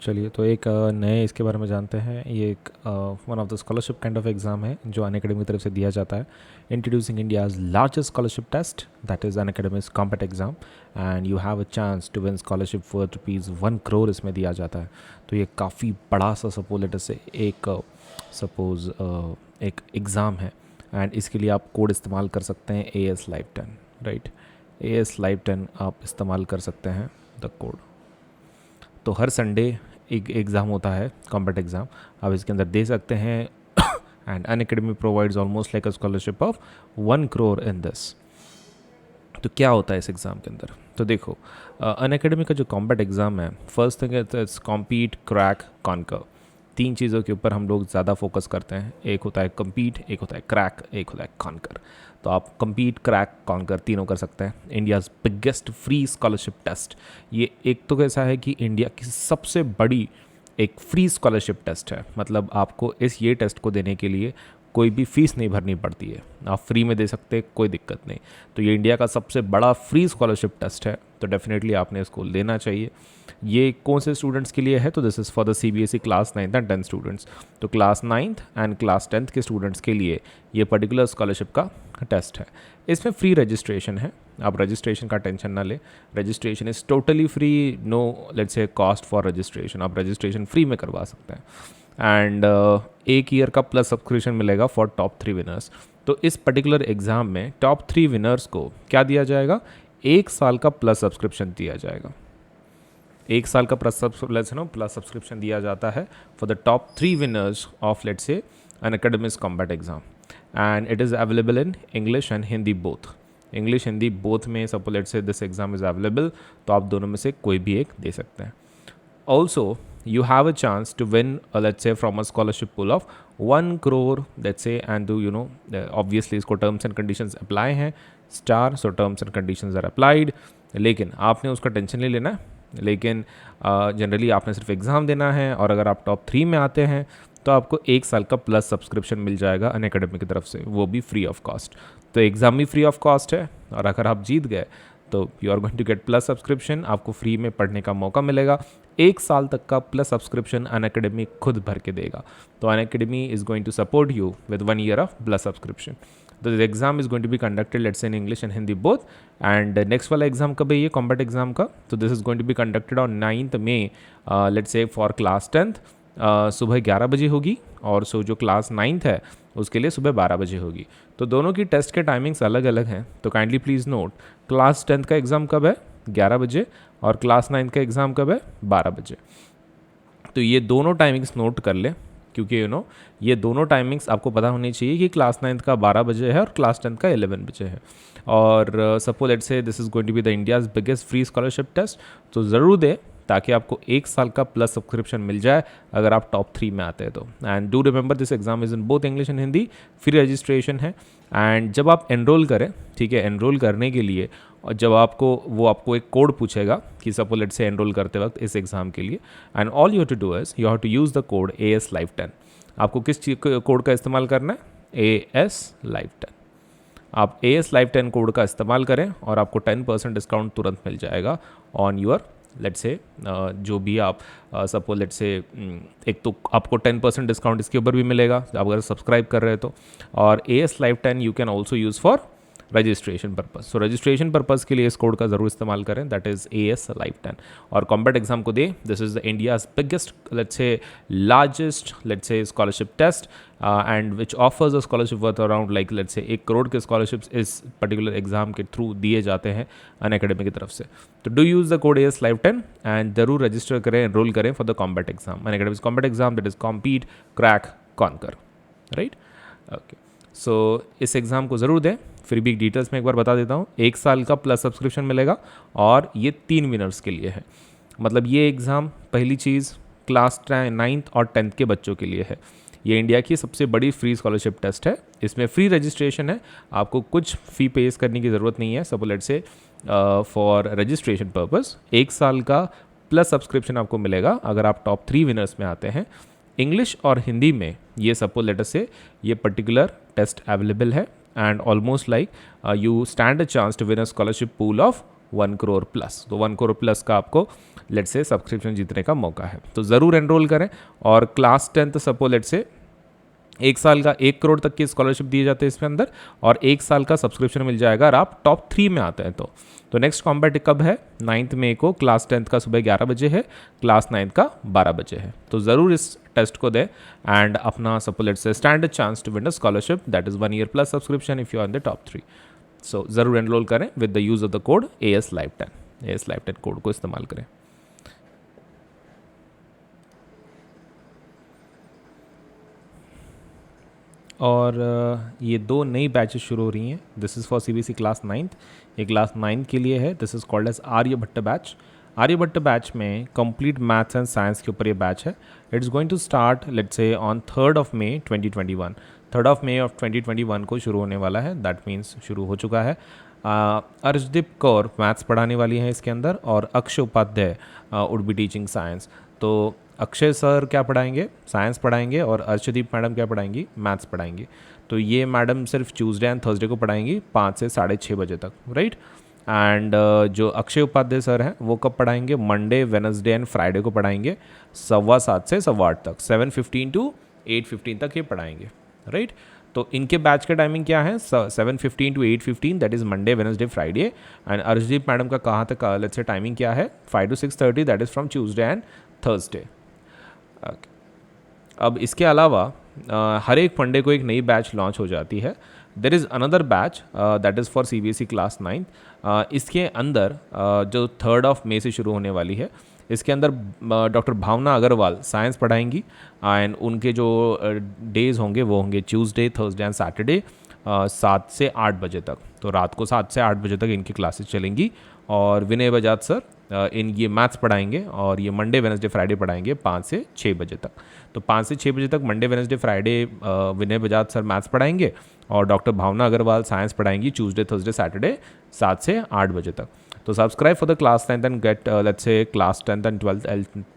चलिए तो एक नए इसके बारे में जानते हैं। ये एक one of the scholarship kind of exam है जो अनअकैडमी की तरफ से दिया जाता है। Introducing India's largest scholarship test, that is Unacademy's compete exam, and you have a chance to win scholarship for ₹1 crore इसमें दिया जाता है। तो ये काफ़ी बड़ा सा सपोज से एक एग्ज़ाम है, एंड इसके लिए आप कोड इस्तेमाल कर सकते हैं ASLive10, राइट। ASLive10 आप इस्तेमाल कर सकते हैं द कोड। तो हर संडे एक एग्ज़ाम होता है, कॉम्पिट एग्ज़ाम, आप इसके अंदर दे सकते हैं। And Unacademy provides almost like a scholarship of 1 crore in this. तो क्या होता है इस एग्ज़ाम के अंदर? तो देखो, अनअकैडमी का जो कॉम्पिट एग्ज़ाम है, first thing it's compete, crack, conquer. 3 चीज़ों के ऊपर हम लोग ज़्यादा फोकस करते हैं। एक होता है कम्पीट, एक होता है क्रैक, एक होता है कॉन्कर। तो आप कम्पीट, क्रैक, कॉन्कर तीनों कर सकते हैं। India's biggest free scholarship test, ये एक तो कैसा है कि इंडिया की सबसे बड़ी एक फ्री स्कॉलरशिप टेस्ट है। मतलब आपको ये टेस्ट को देने के लिए कोई भी फ़ीस नहीं भरनी पड़ती है, आप फ्री में दे सकते हैं, कोई दिक्कत नहीं। तो ये इंडिया का सबसे बड़ा फ्री स्कॉलरशिप टेस्ट है, तो डेफिनेटली आपने इसको लेना चाहिए। ये कौन से स्टूडेंट्स के लिए है? तो this is for the CBSE class 9th and 10th students. तो class 9th and class 10th के स्टूडेंट्स के लिए ये पर्टिकुलर स्कॉलरशिप का टेस्ट है। इसमें फ्री रजिस्ट्रेशन है, आप रजिस्ट्रेशन का टेंशन ना ले। Registration is totally free, no let's say cost for registration. आप रजिस्ट्रेशन फ्री में करवा सकते हैं। एंड 1 ईयर का प्लस सब्सक्रिप्शन मिलेगा फॉर टॉप 3 विनर्स। तो इस पर्टिकुलर एग्ज़ाम में टॉप 3 विनर्स को क्या दिया जाएगा? 1 साल का प्लस सब्सक्रिप्शन दिया जाएगा। 1 साल का प्लस सब्सक्रिप्शन दिया जाता है for the top 3 winners of let's say Unacademy's compete exam, and it is available in English and Hindi both. English Hindi both में suppose let's say this exam is available, तो आप दोनों में से कोई भी एक दे सकते हैं। Also you have a chance to win let's say from a scholarship pool of 1 crore, let's say, and do obviously इसको terms and conditions apply हैं star, so terms and conditions are applied। लेकिन आपने उसका टेंशन नहीं लेना, लेकिन जनरली आपने सिर्फ एग्ज़ाम देना है, और अगर आप टॉप 3 में आते हैं तो आपको 1 साल का प्लस सब्सक्रिप्शन मिल जाएगा अनअकैडमी की तरफ से, वो भी फ्री ऑफ कॉस्ट। तो एग्ज़ाम भी फ्री ऑफ कॉस्ट है, और अगर आप जीत गए तो you are going to get plus subscription, आपको फ्री में पढ़ने का मौका मिलेगा। 1 साल तक का प्लस सब्सक्रिप्शन अनअकैडमी खुद भर के देगा। तो Unacademy is going to support you with 1 year of plus subscription. तो the exam is going to be conducted let's say in English and Hindi both. And next वाला एग्जाम कब है ये कॉम्बैट एग्जाम का? तो this is going to be conducted on 9th May let's say for class 10th सुबह 11 बजे होगी, और सो जो क्लास 9th है उसके लिए सुबह 12 बजे होगी। तो दोनों की टेस्ट के टाइमिंग्स अलग अलग हैं। तो kindly please note, class 10th का एग्ज़ाम कब है? 11 बजे, और क्लास 9th का एग्ज़ाम कब है? 12 बजे। तो ये दोनों टाइमिंग्स नोट कर ले, क्योंकि ये दोनों टाइमिंग्स आपको पता होनी चाहिए कि क्लास 9th का 12 बजे है और क्लास 10th का 11 बजे है। और suppose let's say this is going to be the India's biggest free scholarship test, तो ज़रूर दे ताकि आपको 1 साल का प्लस सब्सक्रिप्शन मिल जाए अगर आप टॉप 3 में आते हैं तो। And do remember this exam is in both English and Hindi, free registration है। एंड जब आप एनरोल करें, ठीक है, एनरोल करने के लिए और जब आपको एक कोड पूछेगा कि सपोज लेट्स से एनरोल करते वक्त इस एग्ज़ाम के लिए, and all you have to do is you have to use the code AS Live 10। आपको किस कोड का इस्तेमाल करना है? AS Live 10। आप AS Live 10 कोड का इस्तेमाल करें और आपको 10% डिस्काउंट तुरंत मिल जाएगा ऑन योर लेट्स से जो भी आप सपोज लेट्स से एक तो आपको 10% डिस्काउंट इसके ऊपर भी मिलेगा आप अगर सब्सक्राइब कर रहे हैं तो। और AS Live 10 you can also use for registration purpose. So registration purpose के लिए इस कोड का ज़रूर इस्तेमाल करें, दैट इज़ AS Live 10। और कॉम्बैट एग्जाम को दे, this is the India's biggest let's say largest let's say scholarship test and which offers a scholarship worth around like let's say 1 crore के स्कॉलरशिप्स इस पर्टिकुलर एग्जाम के थ्रू दिए जाते हैं अनअकैडमी की तरफ से। तो do use the code AS Live 10 and जरूर रजिस्टर करें, एनरोल करें for the combat exam. Unacademy combat exam that is compete crack conquer, right? Okay, so इस एग्ज़ाम को ज़रूर दें। फिर भी डिटेल्स में एक बार बता देता हूँ, 1 साल का प्लस सब्सक्रिप्शन मिलेगा और ये 3 विनर्स के लिए है। मतलब ये एग्ज़ाम पहली चीज़ क्लास 9th और 10th के बच्चों के लिए है। ये इंडिया की सबसे बड़ी फ्री स्कॉलरशिप टेस्ट है। इसमें फ्री रजिस्ट्रेशन है, आपको कुछ फ़ी पेस करने की ज़रूरत नहीं है। Suppose let's say for registration purpose 1 साल का प्लस सब्सक्रिप्शन आपको मिलेगा अगर आप टॉप 3 विनर्स में आते हैं। इंग्लिश और हिंदी में ये सपोज लेट्स से ये पर्टिकुलर टेस्ट अवेलेबल है and almost like you stand a chance to win a scholarship pool of 1 crore plus. तो 1 करोड़ प्लस का आपको लेट्स से सब्सक्रिप्शन जीतने का मौका है। तो ज़रूर एनरोल करें। और class 10th suppose let's say 1 साल का 1 करोड़ तक की स्कॉलरशिप दिए जाते हैं इसके अंदर, और 1 साल का सब्सक्रिप्शन मिल जाएगा अगर आप टॉप 3 में आते हैं तो नेक्स्ट कॉम्बैट कब है? 9th May को क्लास 10th का सुबह 11 बजे है, क्लास 9th का 12 बजे है। तो ज़रूर इस टेस्ट को दें एंड अपना suppose let's say stand a chance to win a scholarship that is 1 year plus subscription if you are in the top 3। So ज़रूर एनरोल करें with the use of the code AS Live 10। AS Live 10 code को इस्तेमाल करें। और ये 2 नई बैचेस शुरू हो रही हैं। This is for CBSE class 9th, ये क्लास 9th के लिए है। This is called as Aryabhatta batch. Aryabhatta batch में कंप्लीट मैथ्स एंड साइंस के ऊपर ये बैच है। It's going to start let's say on 3rd of May 2021। 3rd of May of 2021 को शुरू होने वाला है, दैट मीन्स शुरू हो चुका है। अर्शदीप कौर मैथ्स पढ़ाने वाली हैं इसके अंदर, और Akshay Upadhyay would be teaching science. तो अक्षय सर क्या पढ़ाएंगे? साइंस पढ़ाएंगे, और अर्शदीप मैडम क्या पढ़ाएंगी? मैथ्स पढ़ाएंगी। तो ये मैडम सिर्फ ट्यूसडे एंड थर्सडे को पढ़ाएंगी 5 से 6:30 बजे तक, राइट? एंड जो अक्षय उपाध्याय सर हैं वो कब पढ़ाएंगे? मंडे, वेनसडे एंड फ्राइडे को पढ़ाएंगे 7:15 से 8:15 तक, 7:15 to 8:15 तक ये पढ़ाएंगे, राइट? तो इनके बैच का टाइमिंग क्या है? 7:15 to 8:15, that is Monday, Wednesday, Friday. And Arshdeep madam का कहाँ तक लेट्स से टाइमिंग क्या है? 5 to 6:30, that is from Tuesday and Thursday. अब इसके अलावा हर एक फंडे को एक नई बैच लॉन्च हो जाती है। There is another batch that is for CBSE class 9th। इसके अंदर जो 3rd of May से शुरू होने वाली है, इसके अंदर डॉक्टर भावना अग्रवाल साइंस पढ़ाएंगी एंड उनके जो डेज़ होंगे वो होंगे ट्यूसडे, थर्सडे एंड सैटरडे 7 से 8 बजे तक। तो रात को 7 से 8 बजे तक इनकी क्लासेस चलेंगी। और विनय बजाज सर इन ये मैथ्स पढ़ाएंगे, और ये मंडे, वेनसडे, फ्राइडे पढ़ाएंगे 5 से 6 बजे तक। तो 5 से 6 बजे तक Monday, Wednesday, Friday Vinay Bajaj sir maths पढ़ाएंगे, और डॉक्टर भावना अग्रवाल साइंस पढ़ाएंगी ट्यूसडे, थर्सडे, सैटरडे 7 से 8 बजे तक। तो subscribe for the class 10th and get let's say class 10th and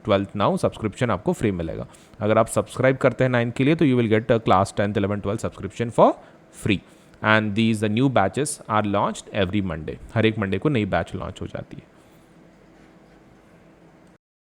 12th now. Subscription आपको फ्री मिलेगा। अगर आप सब्सक्राइब करते हैं 9th के लिए तो you will get class 10th, 11th, 12th subscription for free. And these the new batches are launched every Monday. हर एक मंडे को नई बैच लॉन्च हो जाती है.